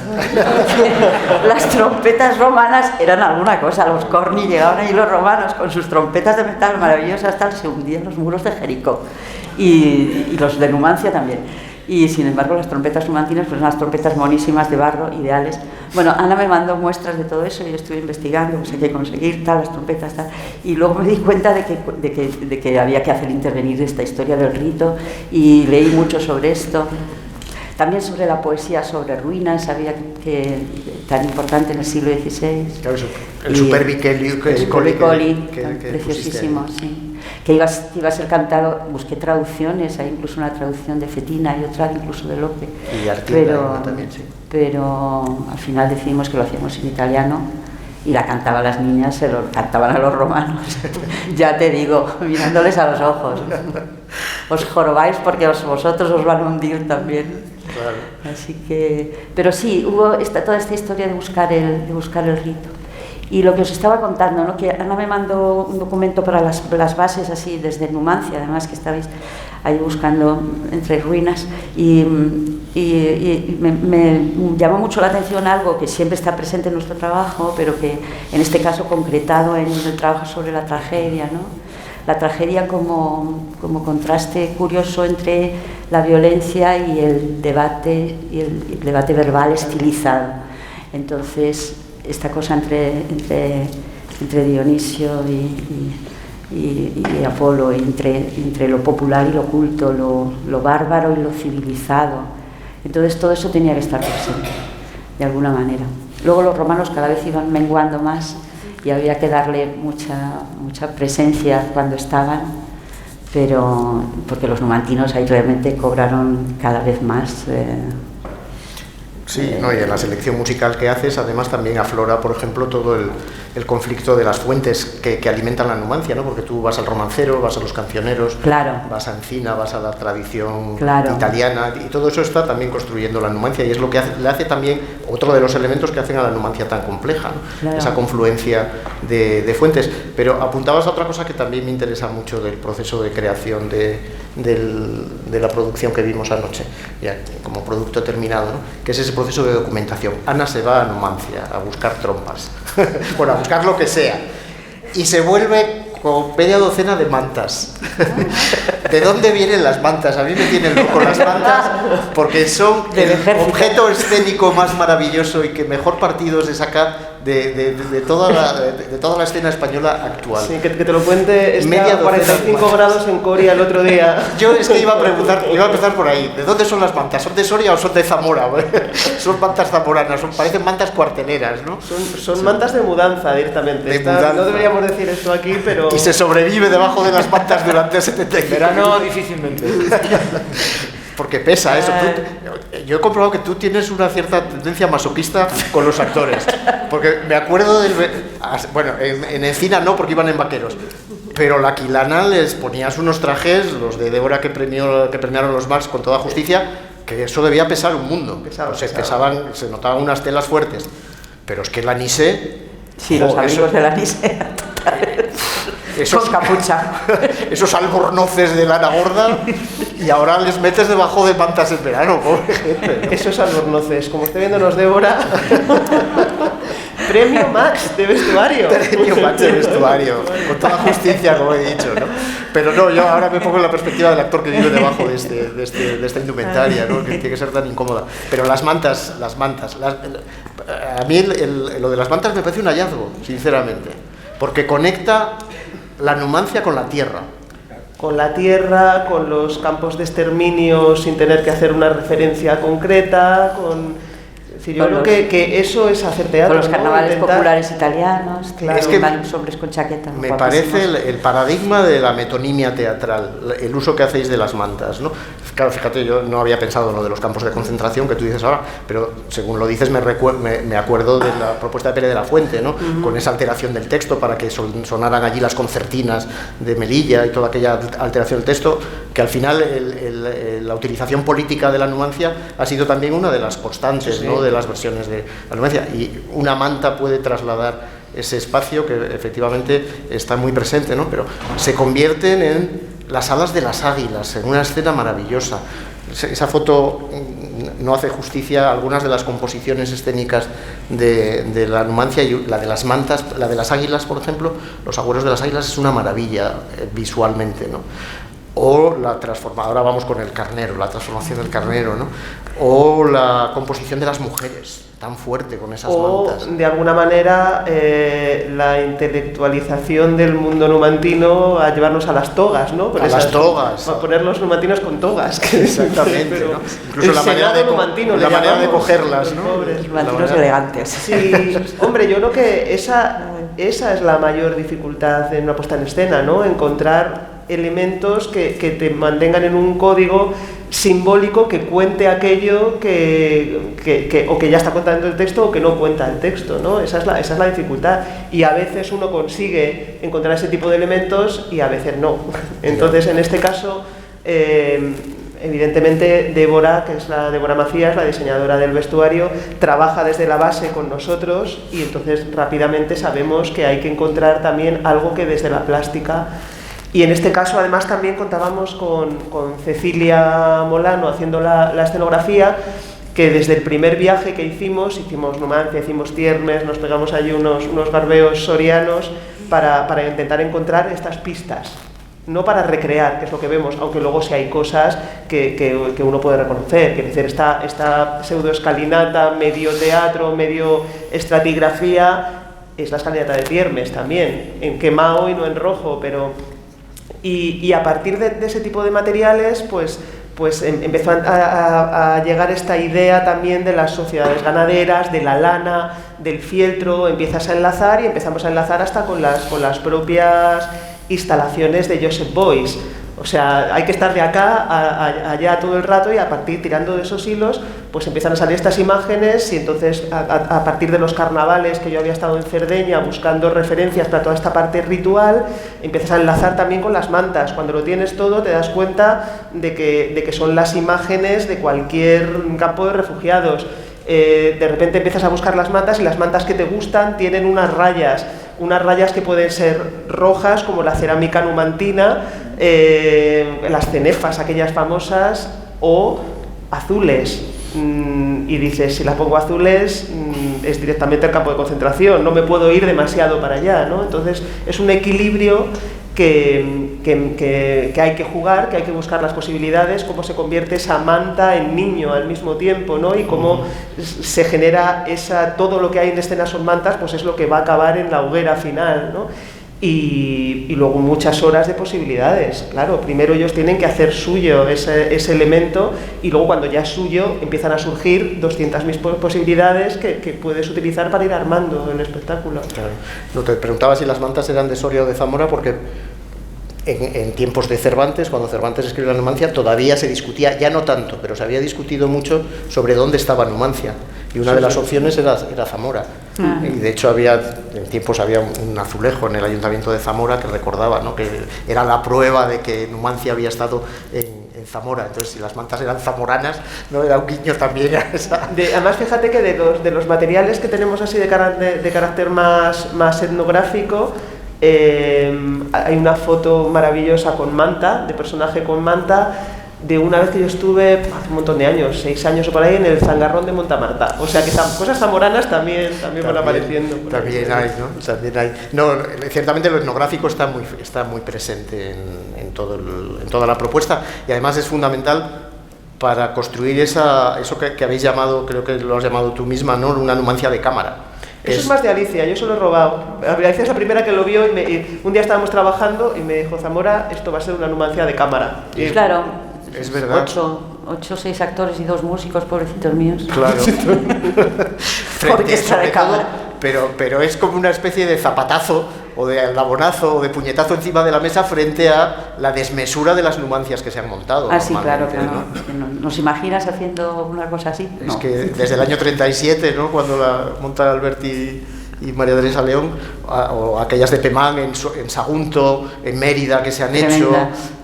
Las trompetas romanas eran alguna cosa. Los corni llegaban ahí los romanos con sus trompetas de metal maravillosas, hasta se hundían los muros de Jericó. Y los de Numancia también. Y sin embargo las trompetas numantinas pues son unas trompetas monísimas de barro, ideales. Bueno, Ana me mandó muestras de todo eso y yo estuve investigando, pues hay que conseguir tal, las trompetas tal, y luego me di cuenta de que había que hacer intervenir esta historia del rito, y leí mucho sobre esto. También sobre la poesía sobre ruinas, sabía que tan importante en el siglo XVI. Claro, el Superbicoli, preciosísimo, sí. Que iba a ser cantado, busqué traducciones, hay incluso una traducción de Fetina y otra incluso de Lope. Y Artina también, sí. Pero al final decidimos que lo hacíamos en italiano y la cantaban las niñas, se lo cantaban a los romanos. Ya te digo, mirándoles a los ojos. Os jorobáis porque vosotros os van a hundir también. Claro. Así que, pero sí, hubo toda esta historia de buscar el rito. Y lo que os estaba contando, ¿no?, que Ana me mandó un documento para las bases, así desde Numancia, además, que estabais ahí buscando entre ruinas, y me llamó mucho la atención algo que siempre está presente en nuestro trabajo, pero que en este caso concretado en el trabajo sobre la tragedia, ¿no? La tragedia como contraste curioso entre la violencia y el debate verbal estilizado. Entonces, esta cosa entre Dionisio y Apolo, entre lo popular y lo culto, lo bárbaro y lo civilizado. Entonces todo eso tenía que estar presente, de alguna manera. Luego los romanos cada vez iban menguando más y había que darle mucha presencia cuando estaban, pero porque los numantinos ahí realmente cobraron cada vez más. Sí, no, y en la selección musical que haces, además también aflora, por ejemplo, todo el conflicto de las fuentes que alimentan la Numancia, ¿no? Porque tú vas al romancero, vas a los cancioneros, claro, vas a Encina, vas a la tradición, claro, italiana, y todo eso está también construyendo la Numancia, y es lo que le hace también otro de los elementos que hacen a la Numancia tan compleja, ¿no? Claro. Esa confluencia de fuentes. Pero apuntabas a otra cosa que también me interesa mucho del proceso de creación de la producción que vimos anoche, ya como producto terminado, ¿no? Que es ese proceso de documentación. Ana se va a Numancia a buscar trompas, bueno, a buscar lo que sea, y se vuelve con media docena de mantas. ¿De dónde vienen las mantas? A mí me tienen loco las mantas, porque son el objeto escénico más maravilloso y que mejor partido se saca de toda la escena española actual. Sí, que te lo cuente, está a 45 grados en Coria el otro día. Yo es que iba a empezar por ahí. ¿De dónde son las mantas? ¿Son de Soria o son de Zamora? Son mantas zamoranas, parecen mantas cuarteleras, ¿no? Son mantas de mudanza directamente. No deberíamos decir esto aquí, pero... Y se sobrevive debajo de las mantas durante 75 verano difícilmente. Porque pesa eso. Yo he comprobado que tú tienes una cierta tendencia masoquista con los actores. Porque me acuerdo bueno, en Encina no, porque iban en vaqueros. Pero la Quilana les ponías unos trajes, los de Débora que premiaron los Max con toda justicia, que eso debía pesar un mundo. Se notaban unas telas fuertes. Pero es que la Nise... Sí, los amigos de la Nise. Con capucha. Esos albornoces de lana gorda, y ahora les metes debajo de mantas en verano, pobre gente, ¿no? Esos albornoces, como esté viéndonos Débora. Premio Max de vestuario. Premio Max de vestuario, con toda justicia, como he dicho, ¿no? Pero no, yo ahora me pongo en la perspectiva del actor que vive debajo de esta indumentaria, ¿no? Que tiene que ser tan incómoda. Pero las mantas, a mí lo de las mantas me parece un hallazgo, sinceramente, porque conecta la Numancia con la tierra. Con la tierra, con los campos de exterminio sin tener que hacer una referencia concreta, yo creo que eso es hacer teatro. Con los carnavales populares italianos, claro. Es que los hombres con chaqueta. Me parece el paradigma de la metonimia teatral, el uso que hacéis de las mantas, ¿no? Claro, fíjate, yo no había pensado en lo de los campos de concentración que tú dices ahora, pero según lo dices me acuerdo de la propuesta de Pérez de la Fuente, ¿no? Con esa alteración del texto para que sonaran allí las concertinas de Melilla y toda aquella alteración del texto, que al final la utilización política de la Numancia ha sido también una de las constantes, sí, ¿no? De las versiones de la Numancia, y una manta puede trasladar ese espacio que efectivamente está muy presente, ¿no? Pero se convierten en las alas de las águilas, en una escena maravillosa. Esa foto no hace justicia a algunas de las composiciones escénicas de la Numancia, y la de las mantas, la de las águilas, por ejemplo, los agüeros de las águilas es una maravilla visualmente, ¿no? O la transformación, ahora vamos con el carnero, la transformación del carnero, ¿no? O la composición de las mujeres, tan fuerte con esas mantas. O, de alguna manera, la intelectualización del mundo numantino a llevarnos a las togas, ¿no? Con las togas. A poner los numantinos con togas. Exactamente, ¿no? Incluso la manera de cogerlas, ¿no? Los numantinos elegantes. Sí, hombre, yo creo que esa es la mayor dificultad en una puesta en escena, ¿no? Encontrar elementos que te mantengan en un código simbólico que cuente aquello o que ya está contando el texto o que no cuenta el texto, ¿no? Esa es la dificultad, y a veces uno consigue encontrar ese tipo de elementos y a veces no. Entonces, en este caso, evidentemente Débora, que es Débora Macías, la diseñadora del vestuario, trabaja desde la base con nosotros, y entonces rápidamente sabemos que hay que encontrar también algo que desde la plástica. Y en este caso, además, también contábamos con Cecilia Molano haciendo la escenografía, que desde el primer viaje que hicimos Numancia, hicimos Tiermes, nos pegamos allí unos barbeos sorianos para intentar encontrar estas pistas, no para recrear, que es lo que vemos, aunque luego sí hay cosas que uno puede reconocer, que decir, esta pseudoescalinata, medio teatro, medio estratigrafía, es la escalinata de Tiermes también, en quemado y no en rojo, pero... Y a partir de ese tipo de materiales, pues empezó a llegar esta idea también de las sociedades ganaderas, de la lana, del fieltro. Empiezas a enlazar y empezamos a enlazar hasta con las propias instalaciones de Joseph Beuys. O sea, hay que estar de acá a allá todo el rato, y a partir, tirando de esos hilos, pues empiezan a salir estas imágenes, y entonces a partir de los carnavales, que yo había estado en Cerdeña buscando referencias para toda esta parte ritual, empiezas a enlazar también con las mantas. Cuando lo tienes todo, te das cuenta de que son las imágenes de cualquier campo de refugiados. De repente empiezas a buscar las mantas, y las mantas que te gustan tienen unas rayas que pueden ser rojas, como la cerámica numantina, las cenefas, aquellas famosas, o azules. Y dices, si las pongo azules, es directamente el campo de concentración, no me puedo ir demasiado para allá, ¿no? Entonces es un equilibrio que hay que jugar, que hay que buscar las posibilidades, cómo se convierte esa manta en niño al mismo tiempo, ¿no? Y cómo se genera todo lo que hay en escena son mantas, pues es lo que va a acabar en la hoguera final, ¿no? Y luego muchas horas de posibilidades. Claro, primero ellos tienen que hacer suyo ese elemento, y luego cuando ya es suyo empiezan a surgir 200.000 posibilidades que puedes utilizar para ir armando el espectáculo. Claro. No, te preguntaba si las mantas eran de Soria o de Zamora, porque en tiempos de Cervantes, cuando Cervantes escribió la Numancia, todavía se discutía, ya no tanto, pero se había discutido mucho sobre dónde estaba Numancia, y una de las opciones era Zamora. Y de hecho en tiempos había un azulejo en el Ayuntamiento de Zamora que recordaba, ¿no?, que era la prueba de que Numancia había estado en Zamora. Entonces, si las mantas eran zamoranas, no era un guiño también a esa... Además, fíjate que de los materiales que tenemos así de carácter más etnográfico, hay una foto maravillosa con manta, de personaje con manta, de una vez que yo estuve, hace un montón de años, 6 años o por ahí, en el Zangarrón de Montamarta. O sea que cosas zamoranas también van apareciendo. También hay, ¿no? También hay. No, ciertamente lo etnográfico está muy presente en toda la propuesta, y además es fundamental para construir eso que habéis llamado, creo que lo has llamado tú misma, ¿no? Una numancia de cámara. Eso es más de Alicia, yo se lo he robado. Alicia es la primera que lo vio y un día estábamos trabajando y me dijo: Zamora, esto va a ser una numancia de cámara. Y claro. Es verdad. 8 o 6 actores y 2 músicos, pobrecitos míos. Claro. Orquesta de cámara. Pero es como una especie de zapatazo o de aldabonazo o de puñetazo encima de la mesa frente a la desmesura de las numancias que se han montado. Ah, sí, claro. ¿No? ¿Nos imaginas haciendo una cosa así? Es no. que desde el año 37, ¿no? Cuando la monta Alberti y María Teresa León, o aquellas de Pemán en Sagunto, en Mérida, que se han hecho,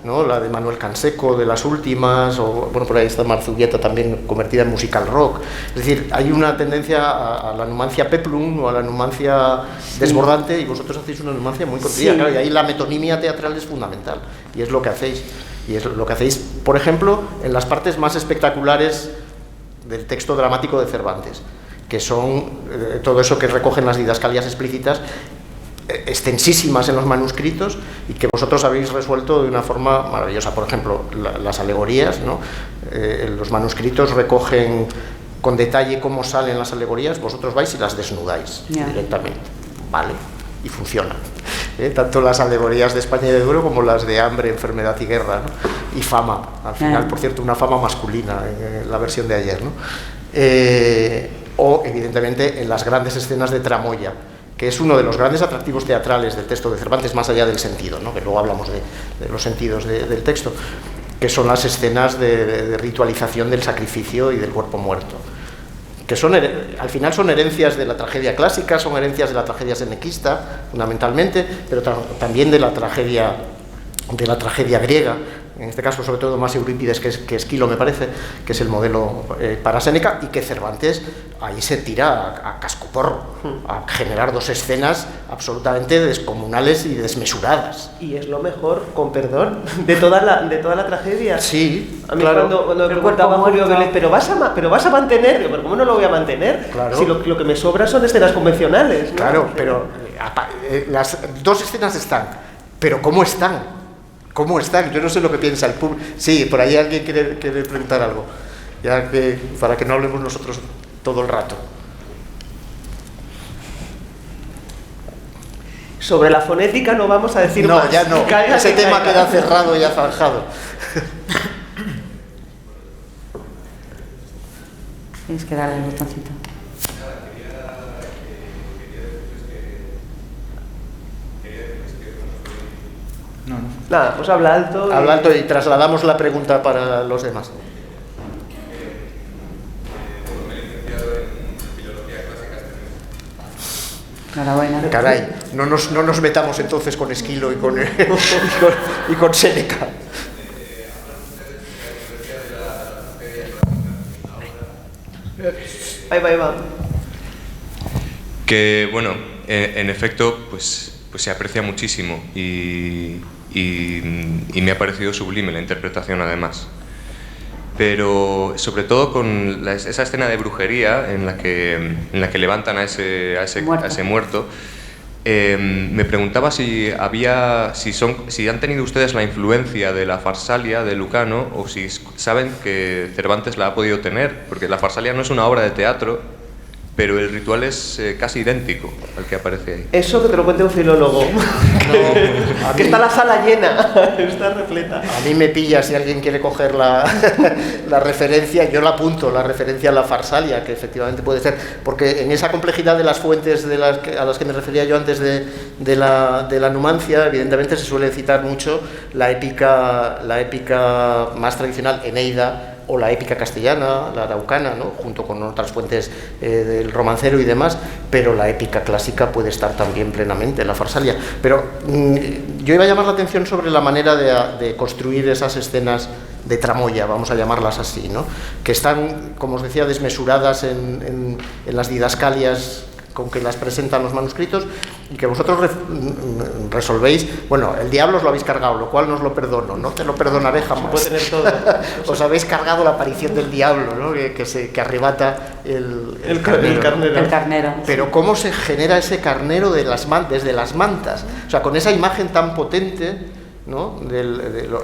¿no? La de Manuel Canseco, de las últimas, o bueno, por ahí está Marzubieta también convertida en musical rock. Es decir, hay una tendencia a la numancia peplum o a la numancia desbordante, y vosotros hacéis una numancia muy contenida, claro, y ahí la metonimia teatral es fundamental, y es lo que hacéis. Y es lo que hacéis, por ejemplo, en las partes más espectaculares del texto dramático de Cervantes, que son todo eso que recogen las didascalias explícitas, extensísimas en los manuscritos, y que vosotros habéis resuelto de una forma maravillosa. Por ejemplo, las alegorías, ¿no? Los manuscritos recogen con detalle cómo salen las alegorías, vosotros vais y las desnudáis directamente, ¿vale? Y funcionan. Tanto las alegorías de España y de Duero como las de hambre, enfermedad y guerra, ¿no? Y fama, al final, por cierto, una fama masculina en la versión de ayer, ¿no? O evidentemente en las grandes escenas de tramoya, que es uno de los grandes atractivos teatrales del texto de Cervantes, más allá del sentido, ¿no? Que luego hablamos de los sentidos del texto, que son las escenas de ritualización del sacrificio y del cuerpo muerto, que al final son herencias de la tragedia clásica, son herencias de la tragedia senequista, fundamentalmente, pero también de la tragedia griega, en este caso sobre todo más Eurípides que Esquilo, me parece, que es el modelo para Séneca, y que Cervantes ahí se tira a cascoporro, a generar 2 escenas absolutamente descomunales y desmesuradas. Y es lo mejor, con perdón, de toda la tragedia. Sí, a mí claro. Cuando me preguntaba Julio Vélez, ¿pero vas a mantener? Yo, ¿pero cómo no lo voy a mantener? Claro. Si lo que me sobra son escenas convencionales, ¿no? Claro, pero las 2 escenas están, pero ¿cómo están? ¿Cómo están? Yo no sé lo que piensa el público. Sí, por ahí alguien quiere preguntar algo, ya que para que no hablemos nosotros todo el rato. Sobre la fonética no vamos a decir más. No, ya no. Ese tema queda cerrado y zanjado. Tienes que darle el botoncito. Nada, pues habla alto. Habla alto y trasladamos la pregunta para los demás. Enhorabuena. Caray, no nos metamos entonces con Esquilo y con Séneca. Ahí va. Que bueno, en efecto, pues se aprecia muchísimo y me ha parecido sublime la interpretación, además. Pero sobre todo con esa escena de brujería en la que levantan a ese muerto, me preguntaba si han tenido ustedes la influencia de la Farsalia de Lucano, o si saben que Cervantes la ha podido tener, porque la Farsalia no es una obra de teatro, pero el ritual es casi idéntico al que aparece ahí. Eso que te lo cuente un filólogo. Que está la sala llena, está repleta. A mí me pilla si alguien quiere coger la referencia, yo la apunto, la referencia a la Farsalia, que efectivamente puede ser, porque en esa complejidad de las fuentes a las que me refería yo antes de la numancia, evidentemente se suele citar mucho la épica más tradicional, Eneida, o la épica castellana, la araucana, ¿no? Junto con otras fuentes del romancero y demás, pero la épica clásica puede estar también plenamente en la Farsalia. Pero yo iba a llamar la atención sobre la manera de construir esas escenas de tramoya, vamos a llamarlas así, ¿no? Que están, como os decía, desmesuradas en las didascalias con que las presentan los manuscritos y que vosotros resolvéis. Bueno, el diablo os lo habéis cargado, lo cual no os lo perdono, no te lo perdonaré jamás. Puede tener todo. Os habéis cargado la aparición del diablo, ¿no? que arrebata el carnero. Pero cómo se genera ese carnero desde las mantas, o sea, con esa imagen tan potente, ¿no? de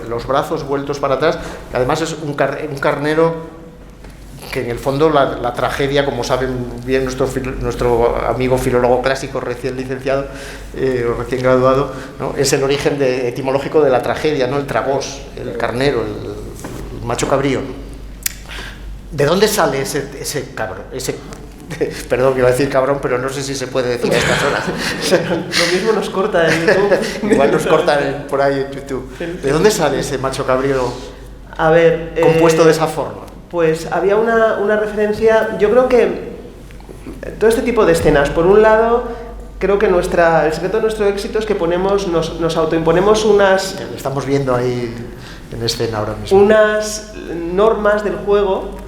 los brazos vueltos para atrás, que además es un carnero que en el fondo la tragedia, como saben bien nuestro amigo filólogo clásico recién licenciado o recién graduado, ¿no? Es el origen etimológico de la tragedia, ¿no? El tragós, el carnero, el macho cabrío. ¿De dónde sale ese cabrón? Perdón, que iba a decir cabrón, pero no sé si se puede decir a estas horas. Lo mismo nos corta en YouTube. Igual nos cortan por ahí en YouTube. ¿De dónde sale ese macho cabrío compuesto de esa forma? Pues había una referencia. Yo creo que todo este tipo de escenas, por un lado, creo que el secreto de nuestro éxito es que nos autoimponemos unas... Lo estamos viendo ahí en escena ahora mismo. Unas normas del juego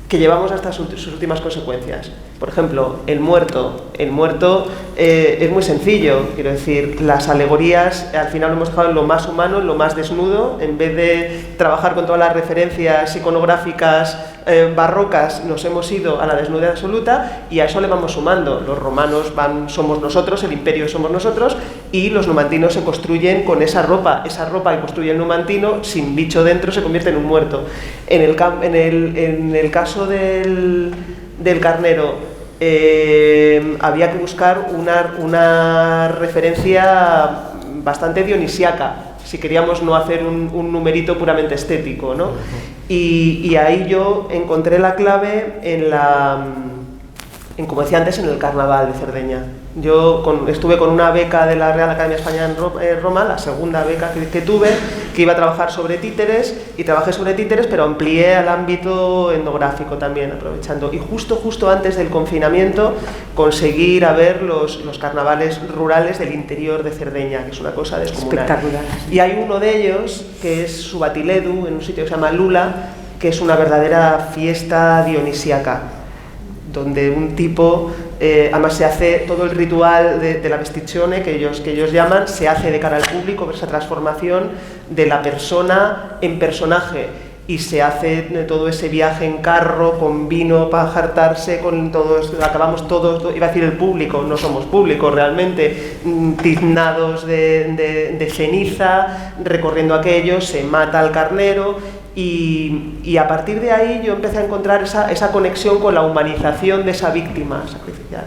que llevamos hasta sus últimas consecuencias. Por ejemplo, el muerto es muy sencillo, quiero decir, las alegorías al final lo hemos dejado en lo más humano, en lo más desnudo, en vez de trabajar con todas las referencias iconográficas barrocas, nos hemos ido a la desnudez absoluta y a eso le vamos sumando. Los romanos somos nosotros, el imperio somos nosotros, y los numantinos se construyen con esa ropa que construye el numantino, sin bicho dentro, se convierte en un muerto. En el caso del carnero, había que buscar una referencia bastante dionisíaca si queríamos no hacer un numerito puramente estético, ¿no? Y ahí yo encontré la clave como decía antes, en el carnaval de Cerdeña. Yo estuve con una beca de la Real Academia Española en Roma, la segunda beca que tuve, que iba a trabajar sobre títeres, y trabajé sobre títeres, pero amplié al ámbito etnográfico también, aprovechando. Y justo antes del confinamiento conseguí ir a ver los carnavales rurales del interior de Cerdeña, que es una cosa descomunal. Espectacular. Y hay uno de ellos, que es Subatiledu, en un sitio que se llama Lula, que es una verdadera fiesta dionisíaca, donde un tipo, además se hace todo el ritual de la vestizione que ellos llaman, se hace de cara al público, esa transformación de la persona en personaje, y se hace todo ese viaje en carro, con vino para jartarse, con todos, acabamos todos, iba a decir el público, no somos público realmente, tiznados de ceniza, recorriendo aquello, se mata al carnero. Y a partir de ahí yo empecé a encontrar esa conexión con la humanización de esa víctima sacrificial.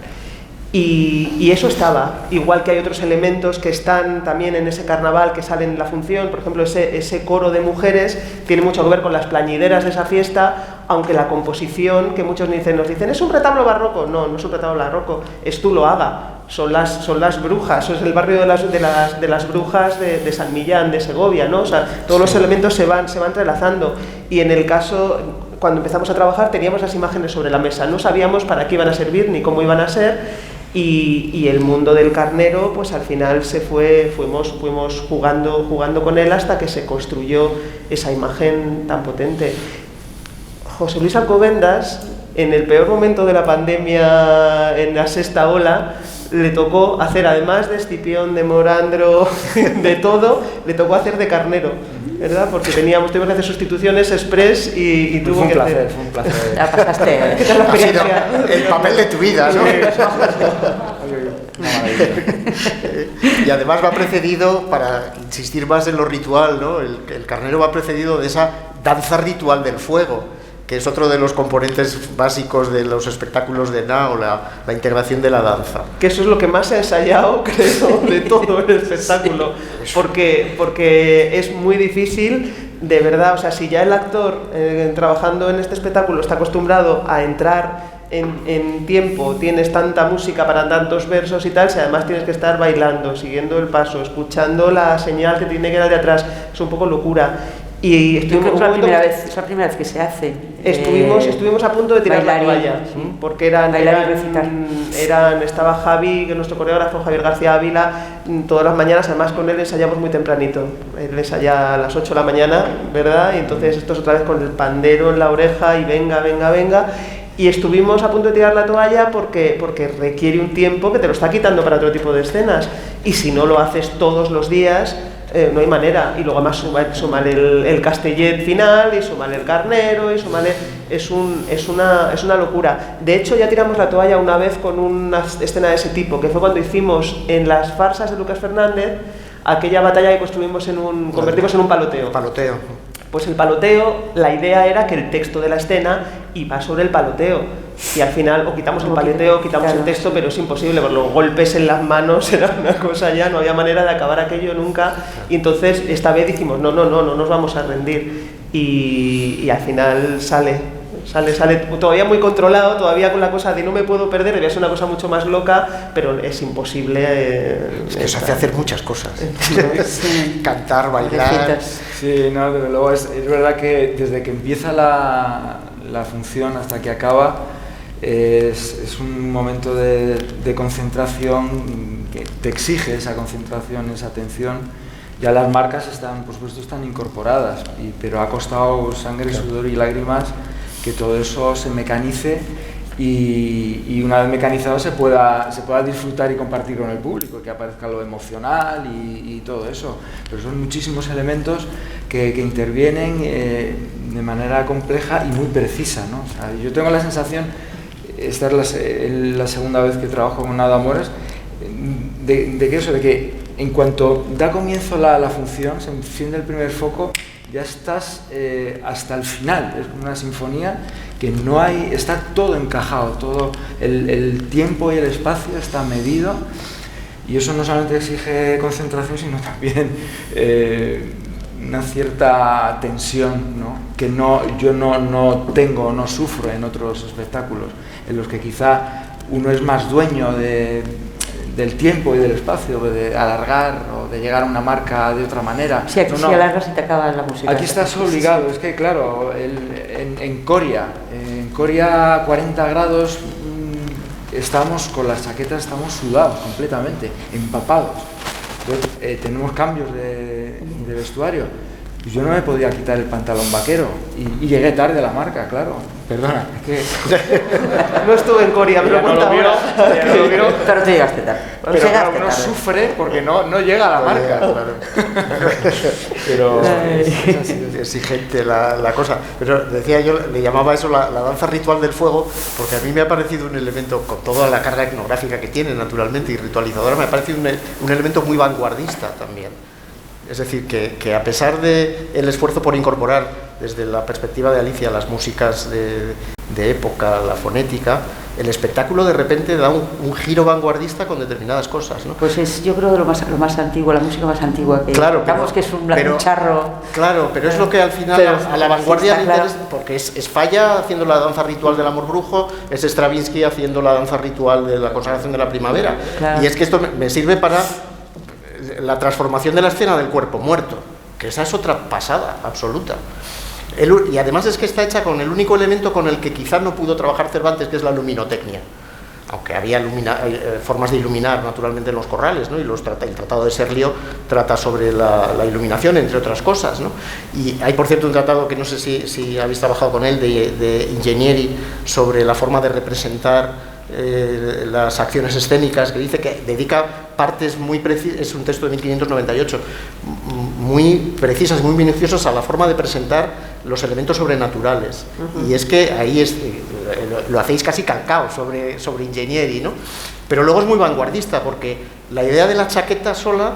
Y eso estaba, igual que hay otros elementos que están también en ese carnaval que salen en la función. Por ejemplo, ese coro de mujeres tiene mucho que ver con las plañideras de esa fiesta, aunque la composición, que muchos nos dicen, ¿es un retablo barroco? No, no es un retablo barroco, es Zuloaga. Son las brujas, eso es el barrio de las brujas de San Millán, de Segovia, ¿no? O sea, todos los elementos se van entrelazando. Y en el caso, cuando empezamos a trabajar, teníamos las imágenes sobre la mesa, no sabíamos para qué iban a servir ni cómo iban a ser, y el mundo del carnero, pues al final fuimos jugando con él hasta que se construyó esa imagen tan potente. José Luis Alcobendas, en el peor momento de la pandemia, en la sexta ola, le tocó hacer, además de Escipión, de Morandro, de todo, le tocó hacer de carnero, ¿verdad? Porque tuvimos que hacer sustituciones express y tuvo que hacer. Fue un placer. Ya pasaste. Ha sido el papel de tu vida, ¿no? Y además va precedido, para insistir más en lo ritual, ¿no? El carnero va precedido de esa danza ritual del fuego, que es otro de los componentes básicos de los espectáculos de Nao, la integración de la danza. Que eso es lo que más se ha ensayado, creo, de todo el espectáculo, porque es muy difícil, de verdad. O sea, si ya el actor trabajando en este espectáculo está acostumbrado a entrar en tiempo, tienes tanta música para tantos versos y tal, si además tienes que estar bailando, siguiendo el paso, escuchando la señal que tiene que dar de atrás, es un poco locura. Y estuvimos, es la primera vez que se hace. Estuvimos a punto de tirar la toalla, porque estaba Javi, que es nuestro coreógrafo, Javier García Ávila, todas las mañanas. Además con él ensayamos muy tempranito, él ensaya a las 8 de la mañana, ¿verdad? Y entonces esto es otra vez con el pandero en la oreja y venga. Y estuvimos a punto de tirar la toalla porque requiere un tiempo que te lo está quitando para otro tipo de escenas. Y si no lo haces todos los días, no hay manera. Y luego además sumar el Castellet final, y sumar el Carnero, y sumar... Es una locura. De hecho, ya tiramos la toalla una vez con una escena de ese tipo, que fue cuando hicimos en las farsas de Lucas Fernández aquella batalla que convertimos en un paloteo. Paloteo. Pues el paloteo, la idea era que el texto de la escena iba sobre el paloteo. Y al final o quitamos el paloteo o quitamos el texto, pero es imposible, porque los golpes en las manos era una cosa ya, no había manera de acabar aquello nunca. Y entonces esta vez dijimos, no nos vamos a rendir. Y al final sale todavía muy controlado, todavía con la cosa de no me puedo perder, debía ser una cosa mucho más loca, pero es imposible. Es que eso hace hacer muchas cosas. Sí. Cantar, bailar. Sí, no, desde luego es verdad que desde que empieza la función hasta que acaba es un momento de concentración que te exige esa concentración, esa atención. Ya las marcas están, por supuesto, están incorporadas, pero ha costado sangre, sudor y lágrimas que todo eso se mecanice y una vez mecanizado se pueda disfrutar y compartir con el público, que aparezca lo emocional y todo eso. Pero son muchísimos elementos que intervienen de manera compleja y muy precisa, ¿no? O sea, yo tengo la sensación, esta es la segunda vez que trabajo con Nado Amores, de que en cuanto da comienzo la función, se enciende el primer foco, ya estás hasta el final. Es una sinfonía que no hay, está todo encajado, todo el tiempo y el espacio está medido, y eso no solamente exige concentración, sino también una cierta tensión, ¿no? Que yo no tengo, no sufro en otros espectáculos, en los que quizá uno es más dueño del tiempo y del espacio, de alargar o de llegar a una marca de otra manera. Sí, aquí si alargas y te acaba la música. Aquí estás obligado, es que claro, en Coria 40 grados, estamos con las chaquetas, estamos sudados completamente, empapados. Entonces, tenemos cambios de vestuario. Yo no me podía quitar el pantalón vaquero y llegué tarde a la marca, claro. Perdona, es que... No estuve en Coria, pero no lo vio. Pero te llegaste tarde. Pero claro, uno sufre porque no llega a la marca. Claro. Pero es así, exigente la cosa. Pero decía yo, le llamaba eso la danza ritual del fuego, porque a mí me ha parecido un elemento, con toda la carga etnográfica que tiene, naturalmente, y ritualizadora, me ha parecido un elemento muy vanguardista también. Es decir, que a pesar del esfuerzo por incorporar desde la perspectiva de Alicia las músicas de época, la fonética, el espectáculo de repente da un giro vanguardista con determinadas cosas, ¿no? Pues es, yo creo, de lo más antiguo, la música más antigua que digamos que es un charro. Claro, pero es lo que al final a la vanguardia le interesa, porque es Falla haciendo la danza ritual del amor brujo, es Stravinsky haciendo la danza ritual de la consagración de la primavera. Claro. Y es que esto me sirve para la transformación de la escena del cuerpo muerto, que esa es otra pasada absoluta. Y además es que está hecha con el único elemento con el que quizás no pudo trabajar Cervantes, que es la luminotecnia, aunque había formas de iluminar naturalmente en los corrales, ¿no? Y el Tratado de Serlio trata sobre la iluminación, entre otras cosas, ¿no? Y hay, por cierto, un tratado que no sé si habéis trabajado con él, de Ingegnieri, sobre la forma de representar las acciones escénicas, que dice que dedica partes muy precisas, es un texto de 1598, muy precisas, muy minuciosas a la forma de presentar los elementos sobrenaturales. Y es que ahí lo hacéis casi calcao sobre Ingegnieri, ¿no? Pero luego es muy vanguardista, porque la idea de la chaqueta sola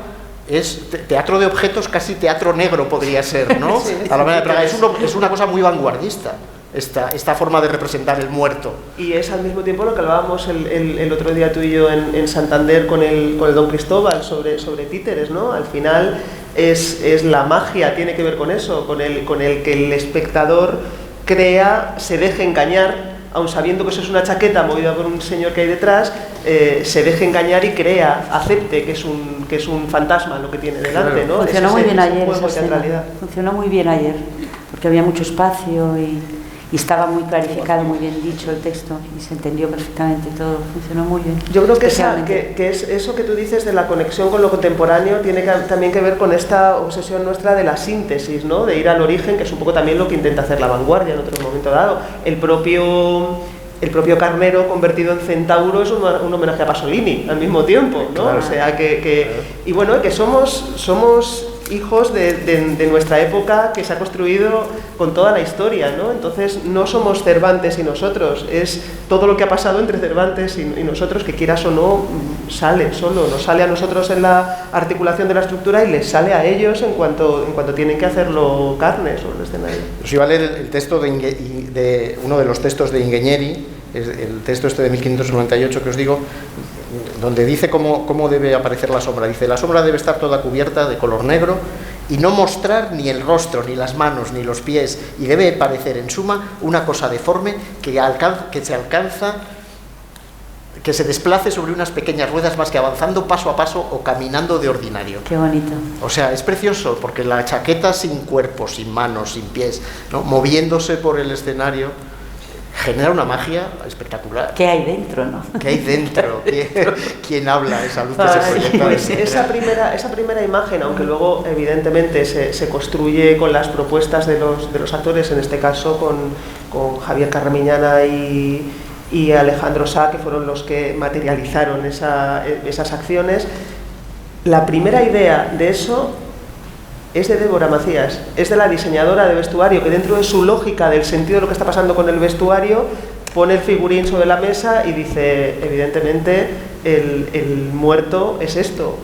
es teatro de objetos, casi teatro negro podría ser, ¿no? Sí, a la manera de Praga. Es una cosa muy vanguardista. Esta forma de representar el muerto. Y es al mismo tiempo lo que hablábamos el otro día tú y yo en Santander con el Don Cristóbal sobre títeres, ¿no? Al final es la magia, tiene que ver con eso, con el que el espectador crea, se deje engañar, aun sabiendo que eso es una chaqueta movida por un señor que hay detrás, se deje engañar y crea, acepte que es un fantasma lo que tiene delante, ¿no? Funcionó muy bien ayer esa escena. Funcionó muy bien ayer, porque había mucho espacio y estaba muy clarificado, muy bien dicho el texto y se entendió perfectamente todo, funcionó muy bien. Yo creo que es eso que tú dices de la conexión con lo contemporáneo tiene también que ver con esta obsesión nuestra de la síntesis, ¿no? De ir al origen, que es un poco también lo que intenta hacer la vanguardia en otro momento dado. El propio el propio carnero convertido en centauro es un homenaje a Pasolini al mismo tiempo, ¿no? Claro. O sea y bueno, que somos hijos de nuestra época, que se ha construido con toda la historia, ¿no? Entonces no somos Cervantes y nosotros, es todo lo que ha pasado entre Cervantes y nosotros, que quieras o no, sale solo, nos sale a nosotros en la articulación de la estructura y les sale a ellos en cuanto tienen que hacerlo carne sobre el escenario. Os iba a leer el texto de uno de los textos de Ingeñeri, el texto este de 1598 que os digo, donde dice cómo debe aparecer la sombra. Dice: la sombra debe estar toda cubierta de color negro y no mostrar ni el rostro, ni las manos, ni los pies, y debe parecer en suma una cosa deforme que se desplace sobre unas pequeñas ruedas más que avanzando paso a paso o caminando de ordinario. Qué bonito. O sea, es precioso, porque la chaqueta sin cuerpo, sin manos, sin pies, ¿no?, moviéndose por el escenario, genera una magia espectacular. ¿Qué hay dentro, no? ¿Qué hay dentro? ¿Quién habla? Esa luz que se proyecta. Pues esa primera imagen, aunque luego evidentemente se construye con las propuestas de los actores, en este caso con Javier Carramiñana y Alejandro Sá, que fueron los que materializaron esas acciones. La primera idea de eso es de Débora Macías, es de la diseñadora de vestuario, que dentro de su lógica del sentido de lo que está pasando con el vestuario, pone el figurín sobre la mesa y dice, evidentemente, el muerto es esto.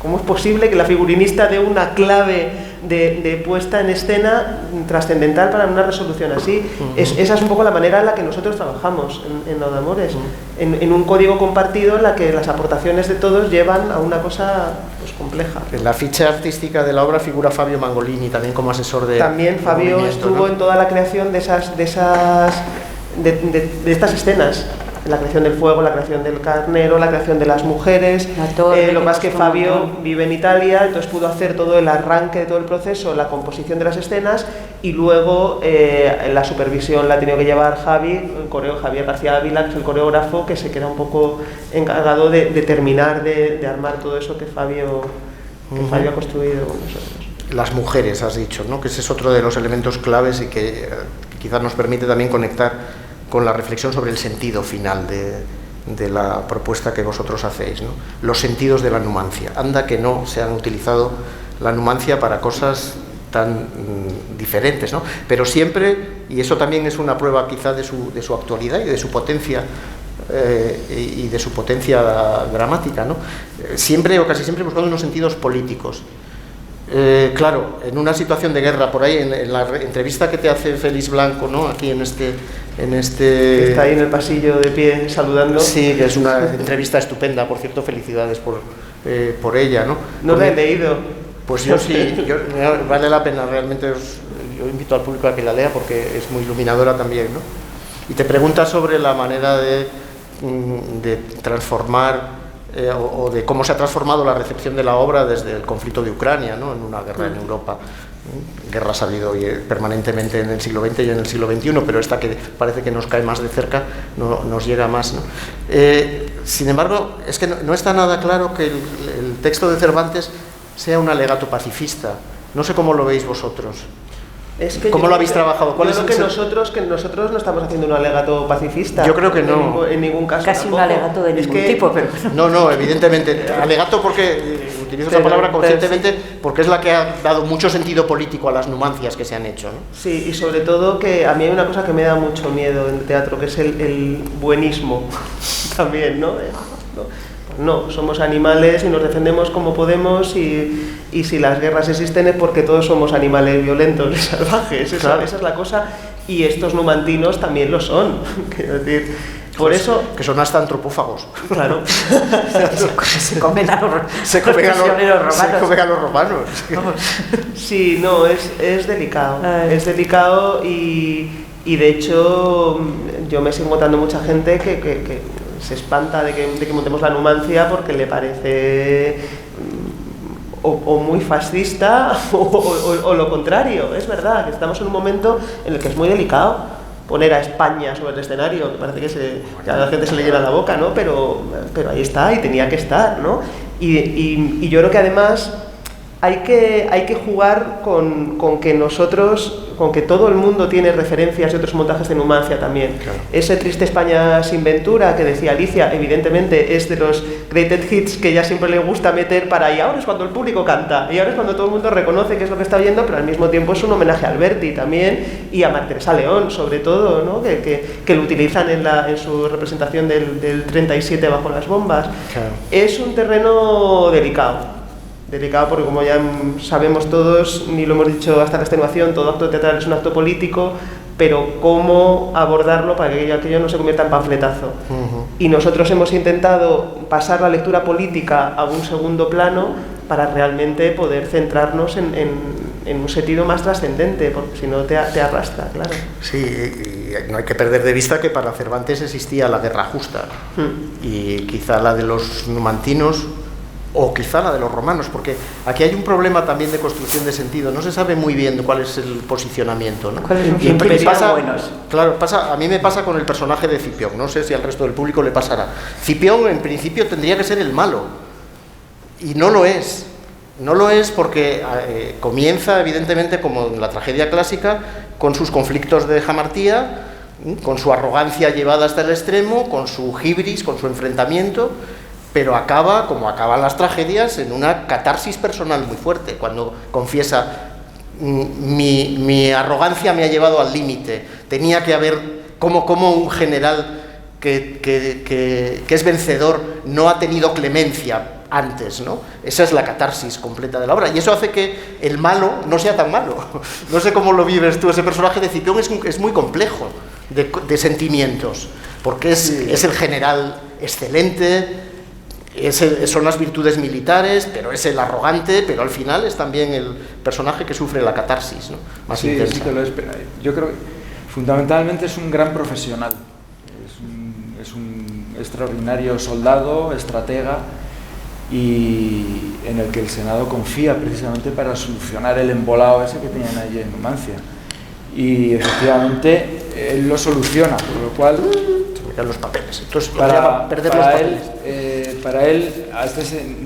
¿Cómo es posible que la figurinista dé una clave de puesta en escena trascendental para una resolución así? Esa es un poco la manera en la que nosotros trabajamos en Laudamores, en un código compartido en la que las aportaciones de todos llevan a una cosa pues compleja. En la ficha artística de la obra figura Fabio Mangolini también como asesor de... También Fabio estuvo, ¿no?, en toda la creación de estas escenas. La creación del fuego, la creación del carnero, la creación de las mujeres. Lo que pasa es que Fabio vive en Italia, entonces pudo hacer todo el arranque de todo el proceso, la composición de las escenas, y luego la supervisión la ha tenido que llevar Javier García Ávila, que es el coreógrafo, que se queda un poco encargado de terminar de armar todo eso que Fabio ha construido con nosotros. Las mujeres, has dicho, ¿no?, que ese es otro de los elementos claves y que quizás nos permite también conectar con la reflexión sobre el sentido final de la propuesta que vosotros hacéis, ¿no? Los sentidos de la numancia. Anda que no se han utilizado la numancia para cosas tan diferentes, ¿no? Pero siempre, y eso también es una prueba quizá de su actualidad y de su potencia, y de su potencia dramática, ¿no? Siempre o casi siempre buscando unos sentidos políticos. Claro, en una situación de guerra, por ahí en la entrevista que te hace Félix Blanco, ¿no?, aquí en este... Está ahí en el pasillo de pie saludando. Sí, que es una entrevista estupenda, por cierto, felicidades por ella, ¿no? No la he leído. Pues yo sí, vale la pena, realmente yo invito al público a que la lea porque es muy iluminadora también, ¿no? Y te pregunta sobre la manera de transformar o de cómo se ha transformado la recepción de la obra desde el conflicto de Ucrania, ¿no?, en una guerra en Europa. Guerra ha habido permanentemente en el siglo XX y en el siglo XXI, pero esta que parece que nos cae más de cerca nos llega más, ¿no? Sin embargo, es que no está nada claro que el texto de Cervantes sea un alegato pacifista. No sé cómo lo veis vosotros. ¿Cómo lo habéis trabajado? ¿Cuál es que nosotros no estamos haciendo un alegato pacifista. Yo creo que no. En ningún caso. Casi tampoco. Un alegato de ningún tipo, pero... No, evidentemente. Alegato porque, utilizo esa palabra conscientemente, porque es la que ha dado mucho sentido político a las numancias que se han hecho, ¿no? Sí, y sobre todo que a mí hay una cosa que me da mucho miedo en el teatro, que es el buenismo también, ¿no? No, somos animales y nos defendemos como podemos y si las guerras existen es porque todos somos animales violentos y salvajes, esa es la cosa, y estos numantinos también lo son, quiero decir, por eso... Que son hasta antropófagos. Claro. Se comen a los romanos. Sí, no, es delicado, es delicado y de hecho yo me sigo encontrando mucha gente que se espanta de que montemos la numancia porque le parece o muy fascista o lo contrario. Es verdad que estamos en un momento en el que es muy delicado poner a España sobre el escenario, que parece que a la gente se le llena la boca, ¿no? Pero ahí está y tenía que estar, ¿no? Y yo creo que además hay que jugar con que nosotros, con que todo el mundo tiene referencias de otros montajes de Numancia también. Claro. Ese Triste España sin Ventura que decía Alicia, evidentemente es de los greatest hits que ella siempre le gusta meter para y ahora es cuando el público canta, y ahora es cuando todo el mundo reconoce qué es lo que está viendo, pero al mismo tiempo es un homenaje a Alberti también y a María Teresa León, sobre todo, ¿no? que lo utilizan en su representación del 37 bajo las bombas. Claro. Es un terreno delicado porque como ya sabemos todos, ni lo hemos dicho hasta la extenuación, todo acto teatral es un acto político, pero cómo abordarlo para que aquello no se convierta en panfletazo. Y nosotros hemos intentado pasar la lectura política a un segundo plano para realmente poder centrarnos en un sentido más trascendente, porque si no te arrastra, claro. Sí, y no hay que perder de vista que para Cervantes existía la guerra justa, y quizá la de los numantinos, o quizá la de los romanos, porque aquí hay un problema también de construcción de sentido, no se sabe muy bien cuál es el posicionamiento, ¿no? Y pasa, claro, a mí me pasa con el personaje de Cipión, no sé si al resto del público le pasará. Cipión en principio tendría que ser el malo, y no lo es. No lo es porque comienza evidentemente como en la tragedia clásica con sus conflictos de jamartía, con su arrogancia llevada hasta el extremo, con su hibris, con su enfrentamiento, pero acaba, como acaban las tragedias, en una catarsis personal muy fuerte, cuando confiesa mi arrogancia me ha llevado al límite, tenía que haber, como un general que es vencedor no ha tenido clemencia antes, ¿no? Esa es la catarsis completa de la obra, y eso hace que el malo no sea tan malo. No sé cómo lo vives tú, ese personaje de Cipión es muy complejo de sentimientos, porque es el general excelente, son las virtudes militares, pero es el arrogante, pero al final es también el personaje que sufre la catarsis, ¿no? Más intensa. Sí, que lo espera. Yo creo que fundamentalmente es un gran profesional, es un extraordinario soldado, estratega, y en el que el Senado confía precisamente para solucionar el embolado ese que tenían allí en Numancia. Y efectivamente él lo soluciona, por lo cual los papeles. Entonces, para él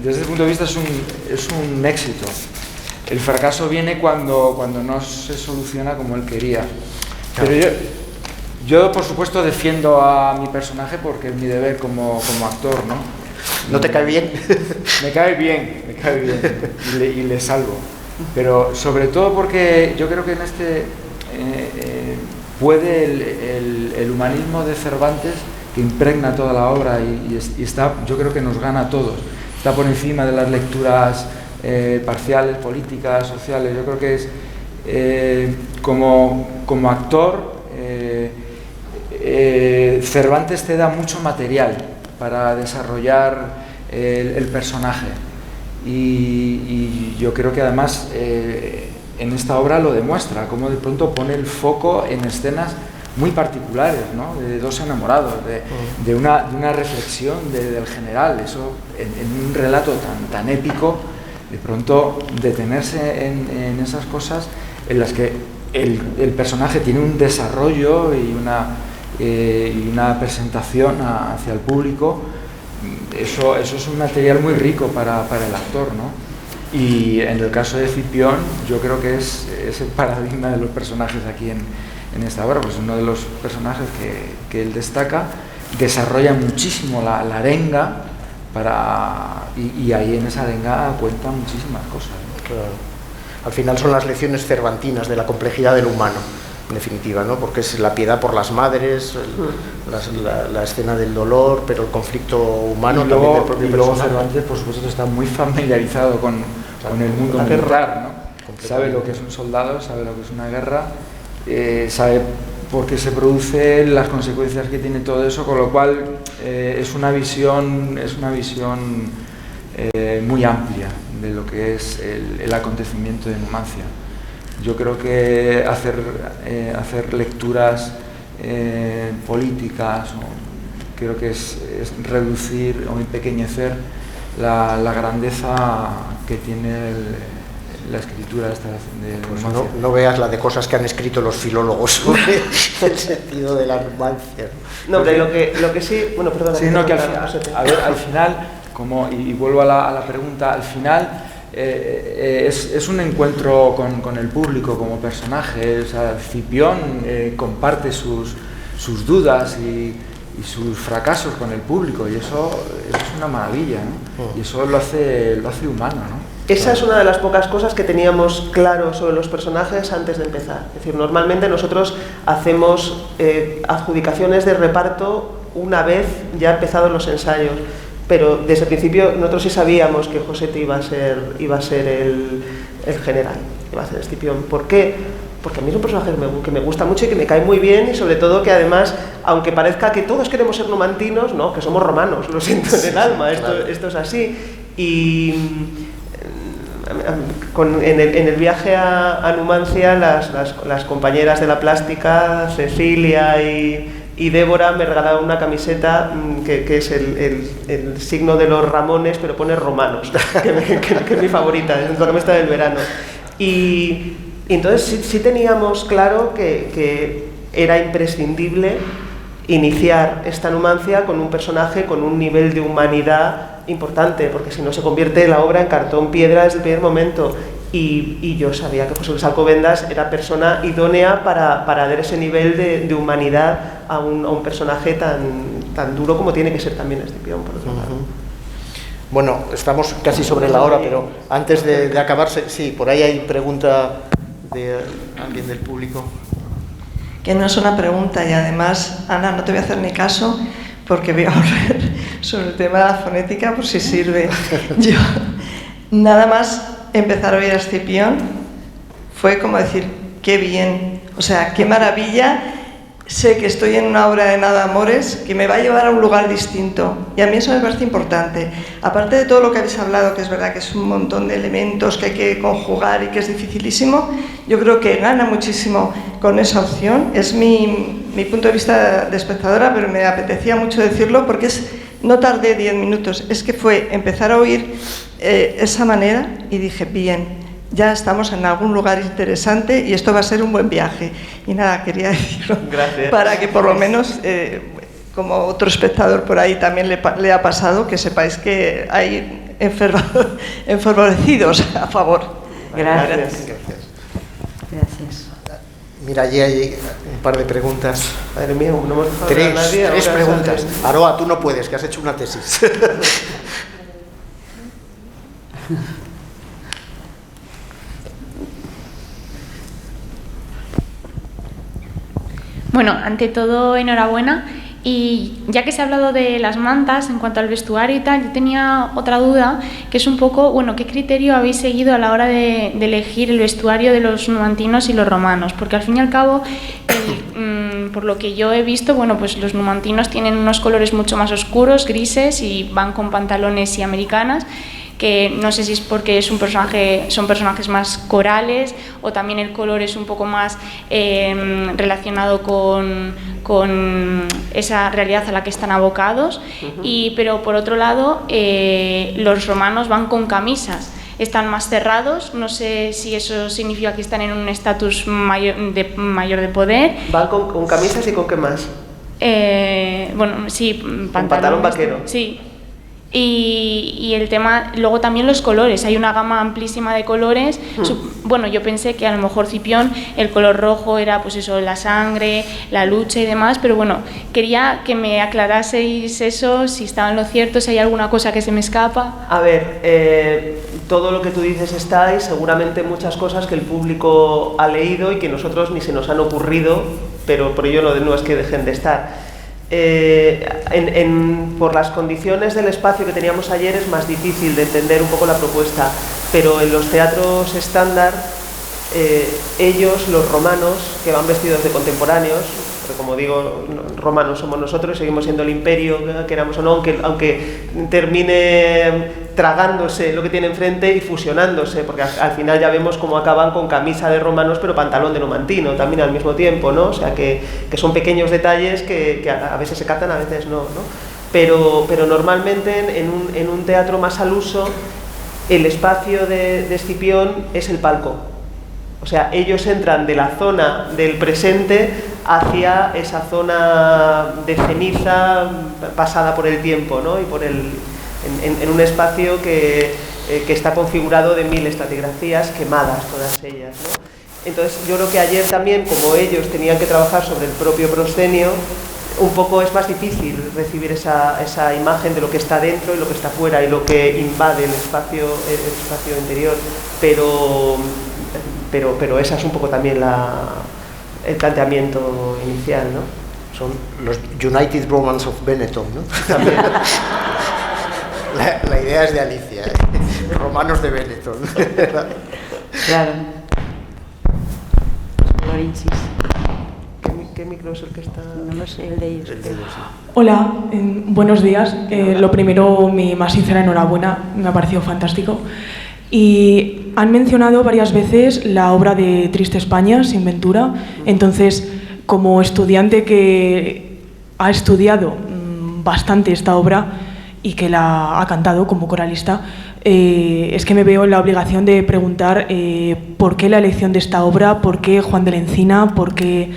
desde ese punto de vista es un éxito. El fracaso viene cuando no se soluciona como él quería. Pero yo por supuesto defiendo a mi personaje porque es mi deber como actor, ¿no? ¿No te cae bien? Me cae bien y le salvo. Pero sobre todo porque yo creo que en este puede el humanismo de Cervantes, que impregna toda la obra y está, yo creo que nos gana a todos, está por encima de las lecturas parciales, políticas, sociales. Yo creo que es como actor Cervantes te da mucho material para desarrollar el personaje, y yo creo que además en esta obra lo demuestra, como de pronto pone el foco en escenas muy particulares, ¿no? De dos enamorados, de una reflexión del general. Eso en un relato tan épico, de pronto detenerse en esas cosas en las que el personaje tiene un desarrollo y una presentación hacia el público. Eso es un material muy rico para el actor, ¿no? Y en el caso de Cipión, yo creo que es el paradigma de los personajes aquí en esta obra, pues uno de los personajes que él destaca, desarrolla muchísimo la arenga y ahí en esa arenga cuenta muchísimas cosas, ¿no? Claro. Al final son las lecciones cervantinas de la complejidad del humano, en definitiva, ¿no? Porque es la piedad por las madres, la escena del dolor, pero el conflicto humano también del propio personaje. Cervantes, por supuesto, está muy familiarizado con el mundo militar, ¿no? Sabe lo que es un soldado, sabe lo que es una guerra, sabe por qué se produce, las consecuencias que tiene todo eso, con lo cual es una visión muy amplia de lo que es el acontecimiento de Numancia. Yo creo que hacer lecturas políticas, creo que es reducir o empequeñecer la grandeza que tiene la escritura esta de pues no veas la de cosas que han escrito los filólogos sobre el sentido de la Numancia. No, pero lo que sí, bueno, perdona. Sí, no, que al final, y vuelvo a la pregunta, al final es un encuentro con el público como personaje. O sea, Cipión comparte sus dudas y sus fracasos con el público, y eso es una maravilla, ¿no? Y eso lo hace humano, ¿no? Esa es una de las pocas cosas que teníamos claro sobre los personajes antes de empezar. Es decir, normalmente nosotros hacemos adjudicaciones de reparto una vez ya empezados los ensayos, pero desde el principio nosotros sí sabíamos que Josete iba a ser el general, iba a ser Escipión. ¿Por qué? Porque a mí es un personaje que me gusta mucho y que me cae muy bien, y sobre todo que además, aunque parezca que todos queremos ser numantinos, no, que somos romanos, lo siento en el alma, esto es así. Y en el viaje a Numancia, las compañeras de la plástica, Cecilia y Débora, me regalaron una camiseta que es el signo de los Ramones, pero pone romanos, que es mi favorita, es la camiseta del verano. Y entonces sí teníamos claro que era imprescindible iniciar esta Numancia con un personaje con un nivel de humanidad importante, porque si no se convierte la obra en cartón piedra desde el primer momento. Y yo sabía que José Luis Alcobendas era persona idónea para dar ese nivel de humanidad a un personaje tan duro como tiene que ser también Escipión, por otro lado. Bueno, estamos casi sobre la hora, pero antes de acabarse, sí, por ahí hay pregunta de alguien del público. Que no es una pregunta, y además, Ana, no te voy a hacer ni caso porque voy a volver sobre el tema de la fonética por si sirve. Yo, nada más empezar a oír a Escipión, fue como decir, qué bien, o sea, qué maravilla. Sé que estoy en una obra de Nada Amores que me va a llevar a un lugar distinto, y a mí eso me parece importante. Aparte de todo lo que habéis hablado, que es verdad que es un montón de elementos que hay que conjugar y que es dificilísimo, yo creo que gana muchísimo con esa opción. Es mi punto de vista de espectadora, pero me apetecía mucho decirlo porque no tardé 10 minutos, es que fue empezar a oír esa manera y dije, bien, ya estamos en algún lugar interesante y esto va a ser un buen viaje. Y nada, quería decirlo. Gracias. Para que por lo menos, como otro espectador por ahí también le ha pasado, que sepáis que hay enfervorecidos a favor. Gracias. Gracias. Mira, allí hay un par de preguntas. Madre mía, no hemos dejado a nadie. Tres preguntas. Aroa, tú no puedes, que has hecho una tesis. Bueno, ante todo, enhorabuena. Y ya que se ha hablado de las mantas en cuanto al vestuario y tal, yo tenía otra duda, que es un poco, bueno, ¿qué criterio habéis seguido a la hora de elegir el vestuario de los numantinos y los romanos? Porque al fin y al cabo, por lo que yo he visto, bueno, pues los numantinos tienen unos colores mucho más oscuros, grises, y van con pantalones y americanas, que no sé si es porque son personajes más corales, o también el color es un poco más relacionado con esa realidad a la que están abocados. Pero por otro lado, los romanos van con camisas, están más cerrados, no sé si eso significa que están en un estatus mayor de poder. ¿Van con camisas y con qué más? Bueno, sí, pantalón vaquero. Sí. Y el tema, luego también los colores, hay una gama amplísima de colores. Bueno, yo pensé que a lo mejor Cipión, el color rojo era pues eso, la sangre, la lucha y demás, pero bueno, quería que me aclaraseis eso, si estaba en lo cierto, si hay alguna cosa que se me escapa. A ver, todo lo que tú dices está, y seguramente muchas cosas que el público ha leído y que nosotros ni se nos han ocurrido, pero por ello no es que dejen de estar. Por las condiciones del espacio que teníamos ayer es más difícil de entender un poco la propuesta, pero en los teatros estándar, ellos, los romanos, que van vestidos de contemporáneos, porque como digo, romanos somos nosotros y seguimos siendo el imperio, queramos o no, aunque termine tragándose lo que tiene enfrente y fusionándose, porque al final ya vemos cómo acaban con camisa de romanos pero pantalón de numantino también al mismo tiempo, ¿no? O sea que son pequeños detalles que a veces se captan, a veces no, ¿no? Pero normalmente en un teatro más al uso, el espacio de Escipión es el palco. O sea, ellos entran de la zona del presente hacia esa zona de ceniza pasada por el tiempo, ¿no? Y en un espacio que que está configurado de 1000 estratigrafías quemadas, todas ellas, ¿no? Entonces yo creo que ayer también, como ellos tenían que trabajar sobre el propio proscenio, un poco es más difícil recibir esa imagen de lo que está dentro y lo que está fuera y lo que invade el espacio interior, pero esa es un poco también el planteamiento inicial, ¿no? Son los United Romans of Benetton, ¿no? También. La idea es de Alicia, ¿eh? Romanos de Benetton. Claro. Florencis. ¿Qué micro es el que está? No lo sé, el de ellos. Hola, buenos días. Lo primero, mi más sincera enhorabuena, me ha parecido fantástico. Y han mencionado varias veces la obra de Triste España, Sin Ventura. Entonces, como estudiante que ha estudiado bastante esta obra y que la ha cantado como coralista, es que me veo en la obligación de preguntar por qué la elección de esta obra, por qué Juan de la Encina, por qué,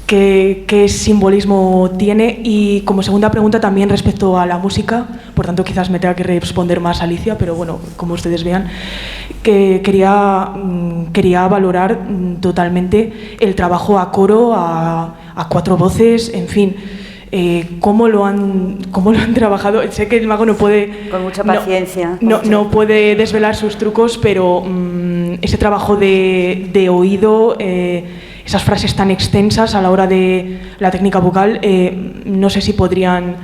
qué simbolismo tiene. Y como segunda pregunta también respecto a la música, por tanto quizás me tenga que responder más Alicia, pero bueno, como ustedes vean, que quería valorar totalmente el trabajo a coro, a cuatro voces, en fin. ¿Cómo lo han trabajado? Sé que el mago no puede... Con mucha paciencia. No puede desvelar sus trucos, pero ese trabajo de oído, esas frases tan extensas a la hora de la técnica vocal, no sé si podrían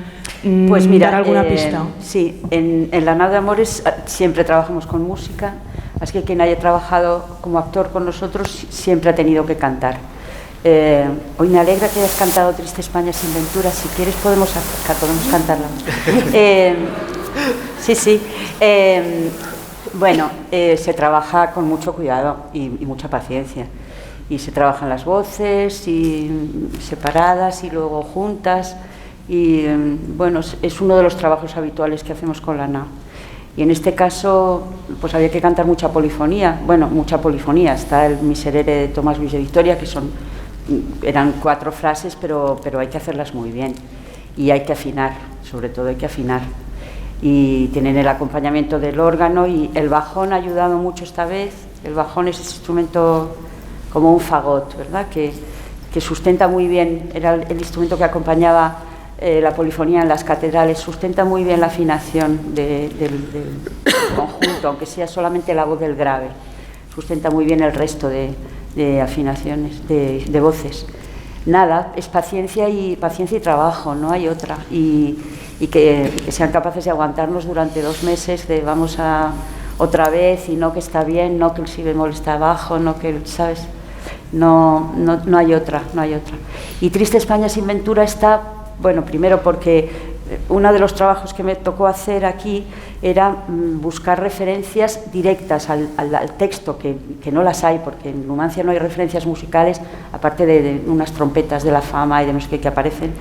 pues mira, dar alguna pista. Sí, en La Nau de Amores siempre trabajamos con música, así que quien haya trabajado como actor con nosotros siempre ha tenido que cantar. Hoy me alegra que hayas cantado Triste España Sin Ventura. Si quieres podemos cantarla. Sí. Bueno, se trabaja con mucho cuidado y mucha paciencia. Y se trabajan las voces y separadas y luego juntas. Y bueno, es uno de los trabajos habituales que hacemos con la NAO. Y en este caso, pues había que cantar mucha polifonía. Bueno, mucha polifonía. Está el Miserere de Tomás Luis de Victoria, que eran 4 frases, pero hay que hacerlas muy bien. Y hay que afinar, sobre todo hay que afinar. Y tienen el acompañamiento del órgano y el bajón ha ayudado mucho esta vez. El bajón es ese instrumento como un fagot, ¿verdad? Que sustenta muy bien, era el instrumento que acompañaba la polifonía en las catedrales, sustenta muy bien la afinación del conjunto, aunque sea solamente la voz del grave, sustenta muy bien el resto de afinaciones, de voces. Nada, es paciencia y trabajo, no hay otra. Y que sean capaces de aguantarnos durante 2 meses, de vamos a otra vez, y no que está bien, no que el si bemol está abajo, no que, ¿sabes? No hay otra. Y Triste España Sin Ventura está, bueno, primero porque uno de los trabajos que me tocó hacer aquí era buscar referencias directas al texto, que no las hay, porque en Numancia no hay referencias musicales, aparte de unas trompetas de la fama y de no sé qué que aparecen,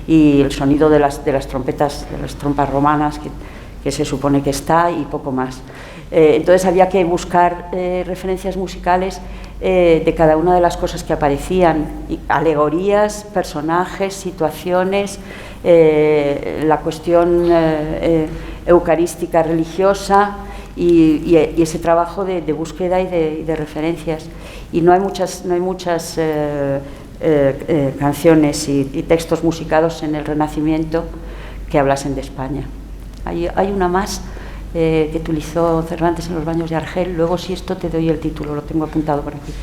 y el sonido de las trompetas, de las trompas romanas, que se supone que está, y poco más. Entonces había que buscar referencias musicales de cada una de las cosas que aparecían, alegorías, personajes, situaciones, la cuestión eucarística religiosa y ese trabajo de búsqueda y de referencias. Y no hay muchas canciones y textos musicados en el Renacimiento que hablasen de España. Hay una más que utilizó Cervantes en los baños de Argel. Luego, si esto te doy el título, lo tengo apuntado por aquí.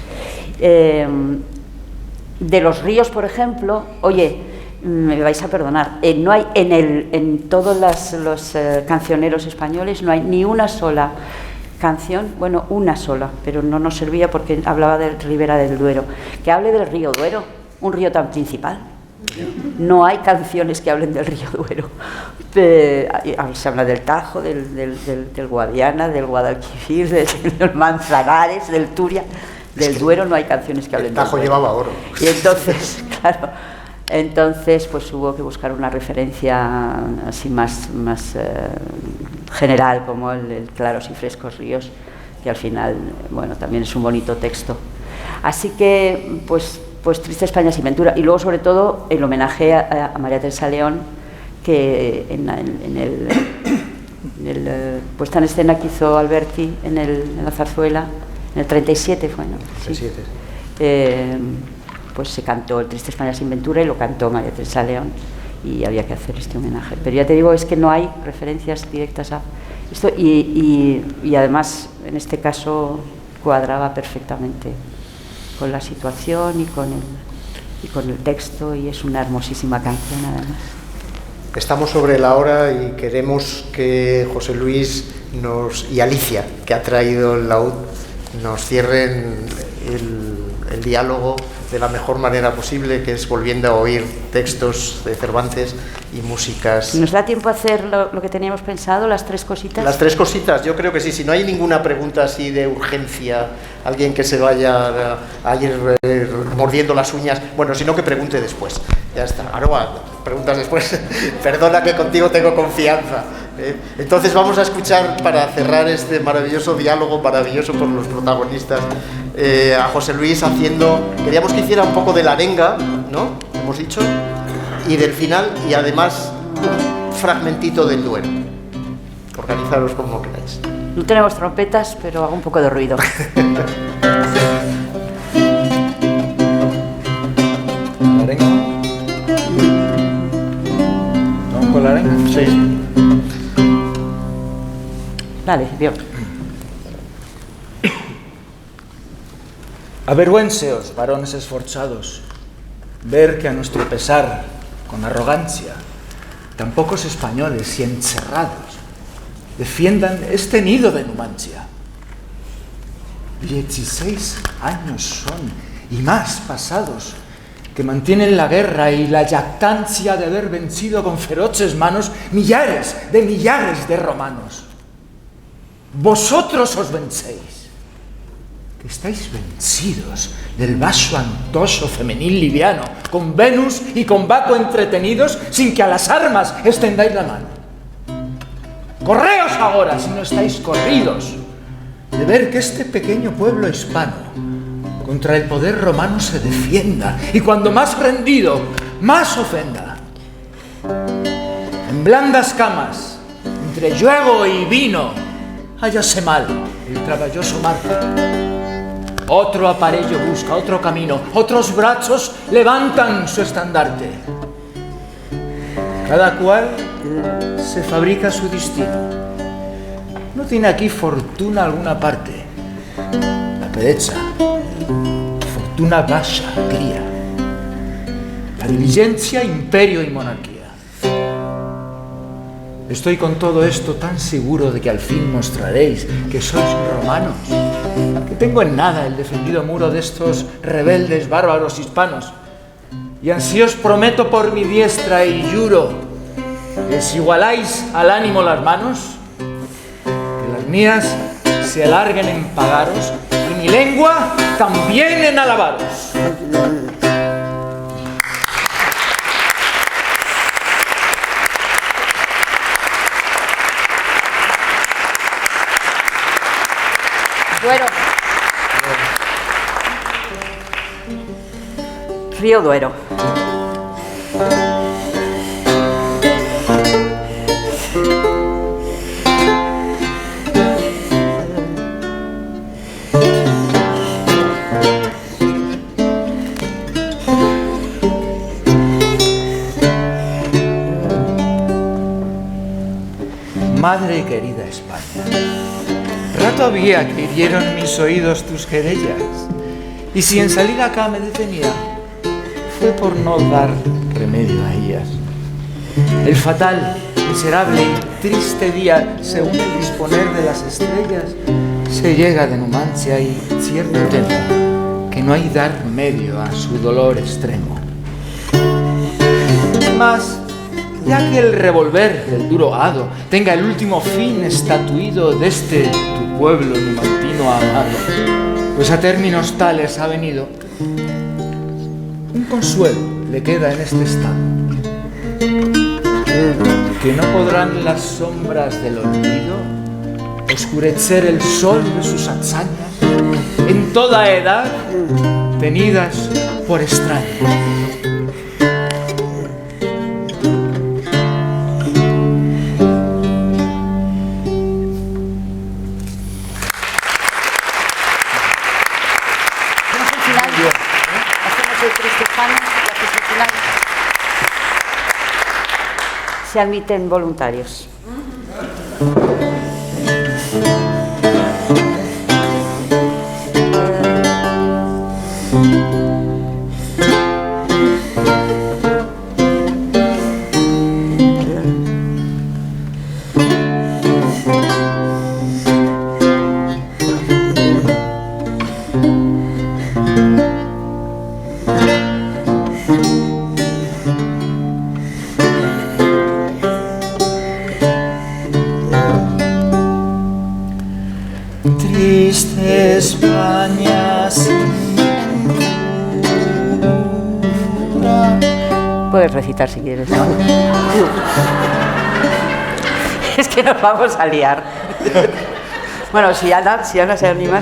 De los ríos, por ejemplo, oye, me vais a perdonar, no hay en todos los cancioneros españoles no hay ni una sola canción, bueno, una sola, pero no nos servía porque hablaba de Ribera del Duero, que hable del río Duero, un río tan principal. No hay canciones que hablen del río Duero. Se habla del Tajo, del Guadiana, del Guadalquivir, del Manzanares, del Turia. Del Duero no hay canciones que hablen del Tajo. El Tajo llevaba oro. Y entonces, claro, pues hubo que buscar una referencia así más general, como el Claros y Frescos Ríos, que al final, bueno, también es un bonito texto. Así que, pues Triste España Sin Ventura. Y luego, sobre todo, el homenaje a María Teresa León, que en el puesta en escena que hizo Alberti en la Zarzuela, en el 37 fue, ¿no? 37. Pues se cantó El Triste España sin Ventura y lo cantó María Teresa León y había que hacer este homenaje. Pero ya te digo, es que no hay referencias directas a esto y además en este caso cuadraba perfectamente con la situación y con el texto, y es una hermosísima canción además. Estamos sobre la hora y queremos que José Luis y Alicia, que ha traído el laúd, nos cierren el diálogo de la mejor manera posible, que es volviendo a oír textos de Cervantes y músicas. ¿Nos da tiempo a hacer lo que teníamos pensado, las 3 cositas? Las 3 cositas, yo creo que sí. Si no hay ninguna pregunta así de urgencia, alguien que se vaya a ir mordiendo las uñas, bueno, sino que pregunte después. Ya está. Aroa, preguntas después. Perdona, que contigo tengo confianza. Entonces vamos a escuchar, para cerrar este maravilloso diálogo, maravilloso por los protagonistas, a José Luis haciendo, queríamos que hiciera un poco de la arenga, ¿no? Hemos dicho, y del final, y además un fragmentito del Duero. Organizaros como queráis. No tenemos trompetas, pero hago un poco de ruido. ¿La arenga? ¿Vamos con la arenga? Sí. Vale, bien. Avergüénseos, varones esforzados, ver que a nuestro pesar, con arrogancia, tan pocos españoles y encerrados defiendan este nido de Numancia. 16 años son, y más pasados, que mantienen la guerra y la jactancia de haber vencido con feroces manos millares de romanos. Vosotros os vencéis, que estáis vencidos del vaso antoso femenil liviano, con Venus y con Baco entretenidos, sin que a las armas extendáis la mano. Correos ahora, si no estáis corridos, de ver que este pequeño pueblo hispano contra el poder romano se defienda, y cuando más rendido, más ofenda. En blandas camas, entre yuego y vino, hállase mal el trabajoso Marte. Otro aparello busca, otro camino, otros brazos levantan su estandarte. Cada cual se fabrica su destino. No tiene aquí fortuna alguna parte. La pereza, fortuna baja, cría. La diligencia, imperio y monarquía. Estoy con todo esto tan seguro de que al fin mostraréis que sois romanos, que tengo en nada el defendido muro de estos rebeldes bárbaros hispanos. Y ansí os prometo por mi diestra y juro que si igualáis al ánimo las manos, que las mías se alarguen en pagaros y mi lengua también en alabaros. Duero. Río Duero. Madre querida España, rato había que hirieron mis oídos tus querellas, y si en salir acá me detenía, fue por no dar remedio a ellas. El fatal, miserable y triste día, según el disponer de las estrellas, se llega de Numancia y cierto temo que no hay dar medio a su dolor extremo. Mas, ya que el revolver del duro hado tenga el último fin estatuido de este tu pueblo numantino amado, pues a términos tales ha venido, un consuelo le queda en este estado, que no podrán las sombras del olvido oscurecer el sol de sus hazañas, en toda edad tenidas por extrañas. se admiten voluntarios. Triste España sin ventura. Puedes recitar si quieres, ¿no? Es que nos vamos a liar. Bueno, si Ana se anima,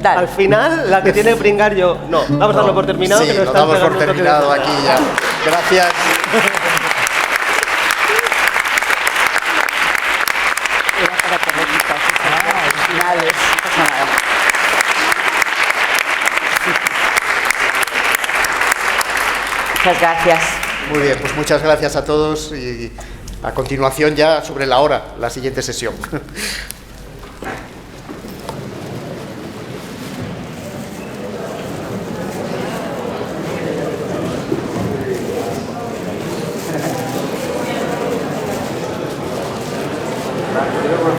dale. Al final, la que tiene que brincar yo. No, vamos a darlo por terminado. Sí, que lo damos por terminado aquí ya. Gracias. Muchas gracias. Muy bien, pues muchas gracias a todos y a continuación ya sobre la hora, la siguiente sesión.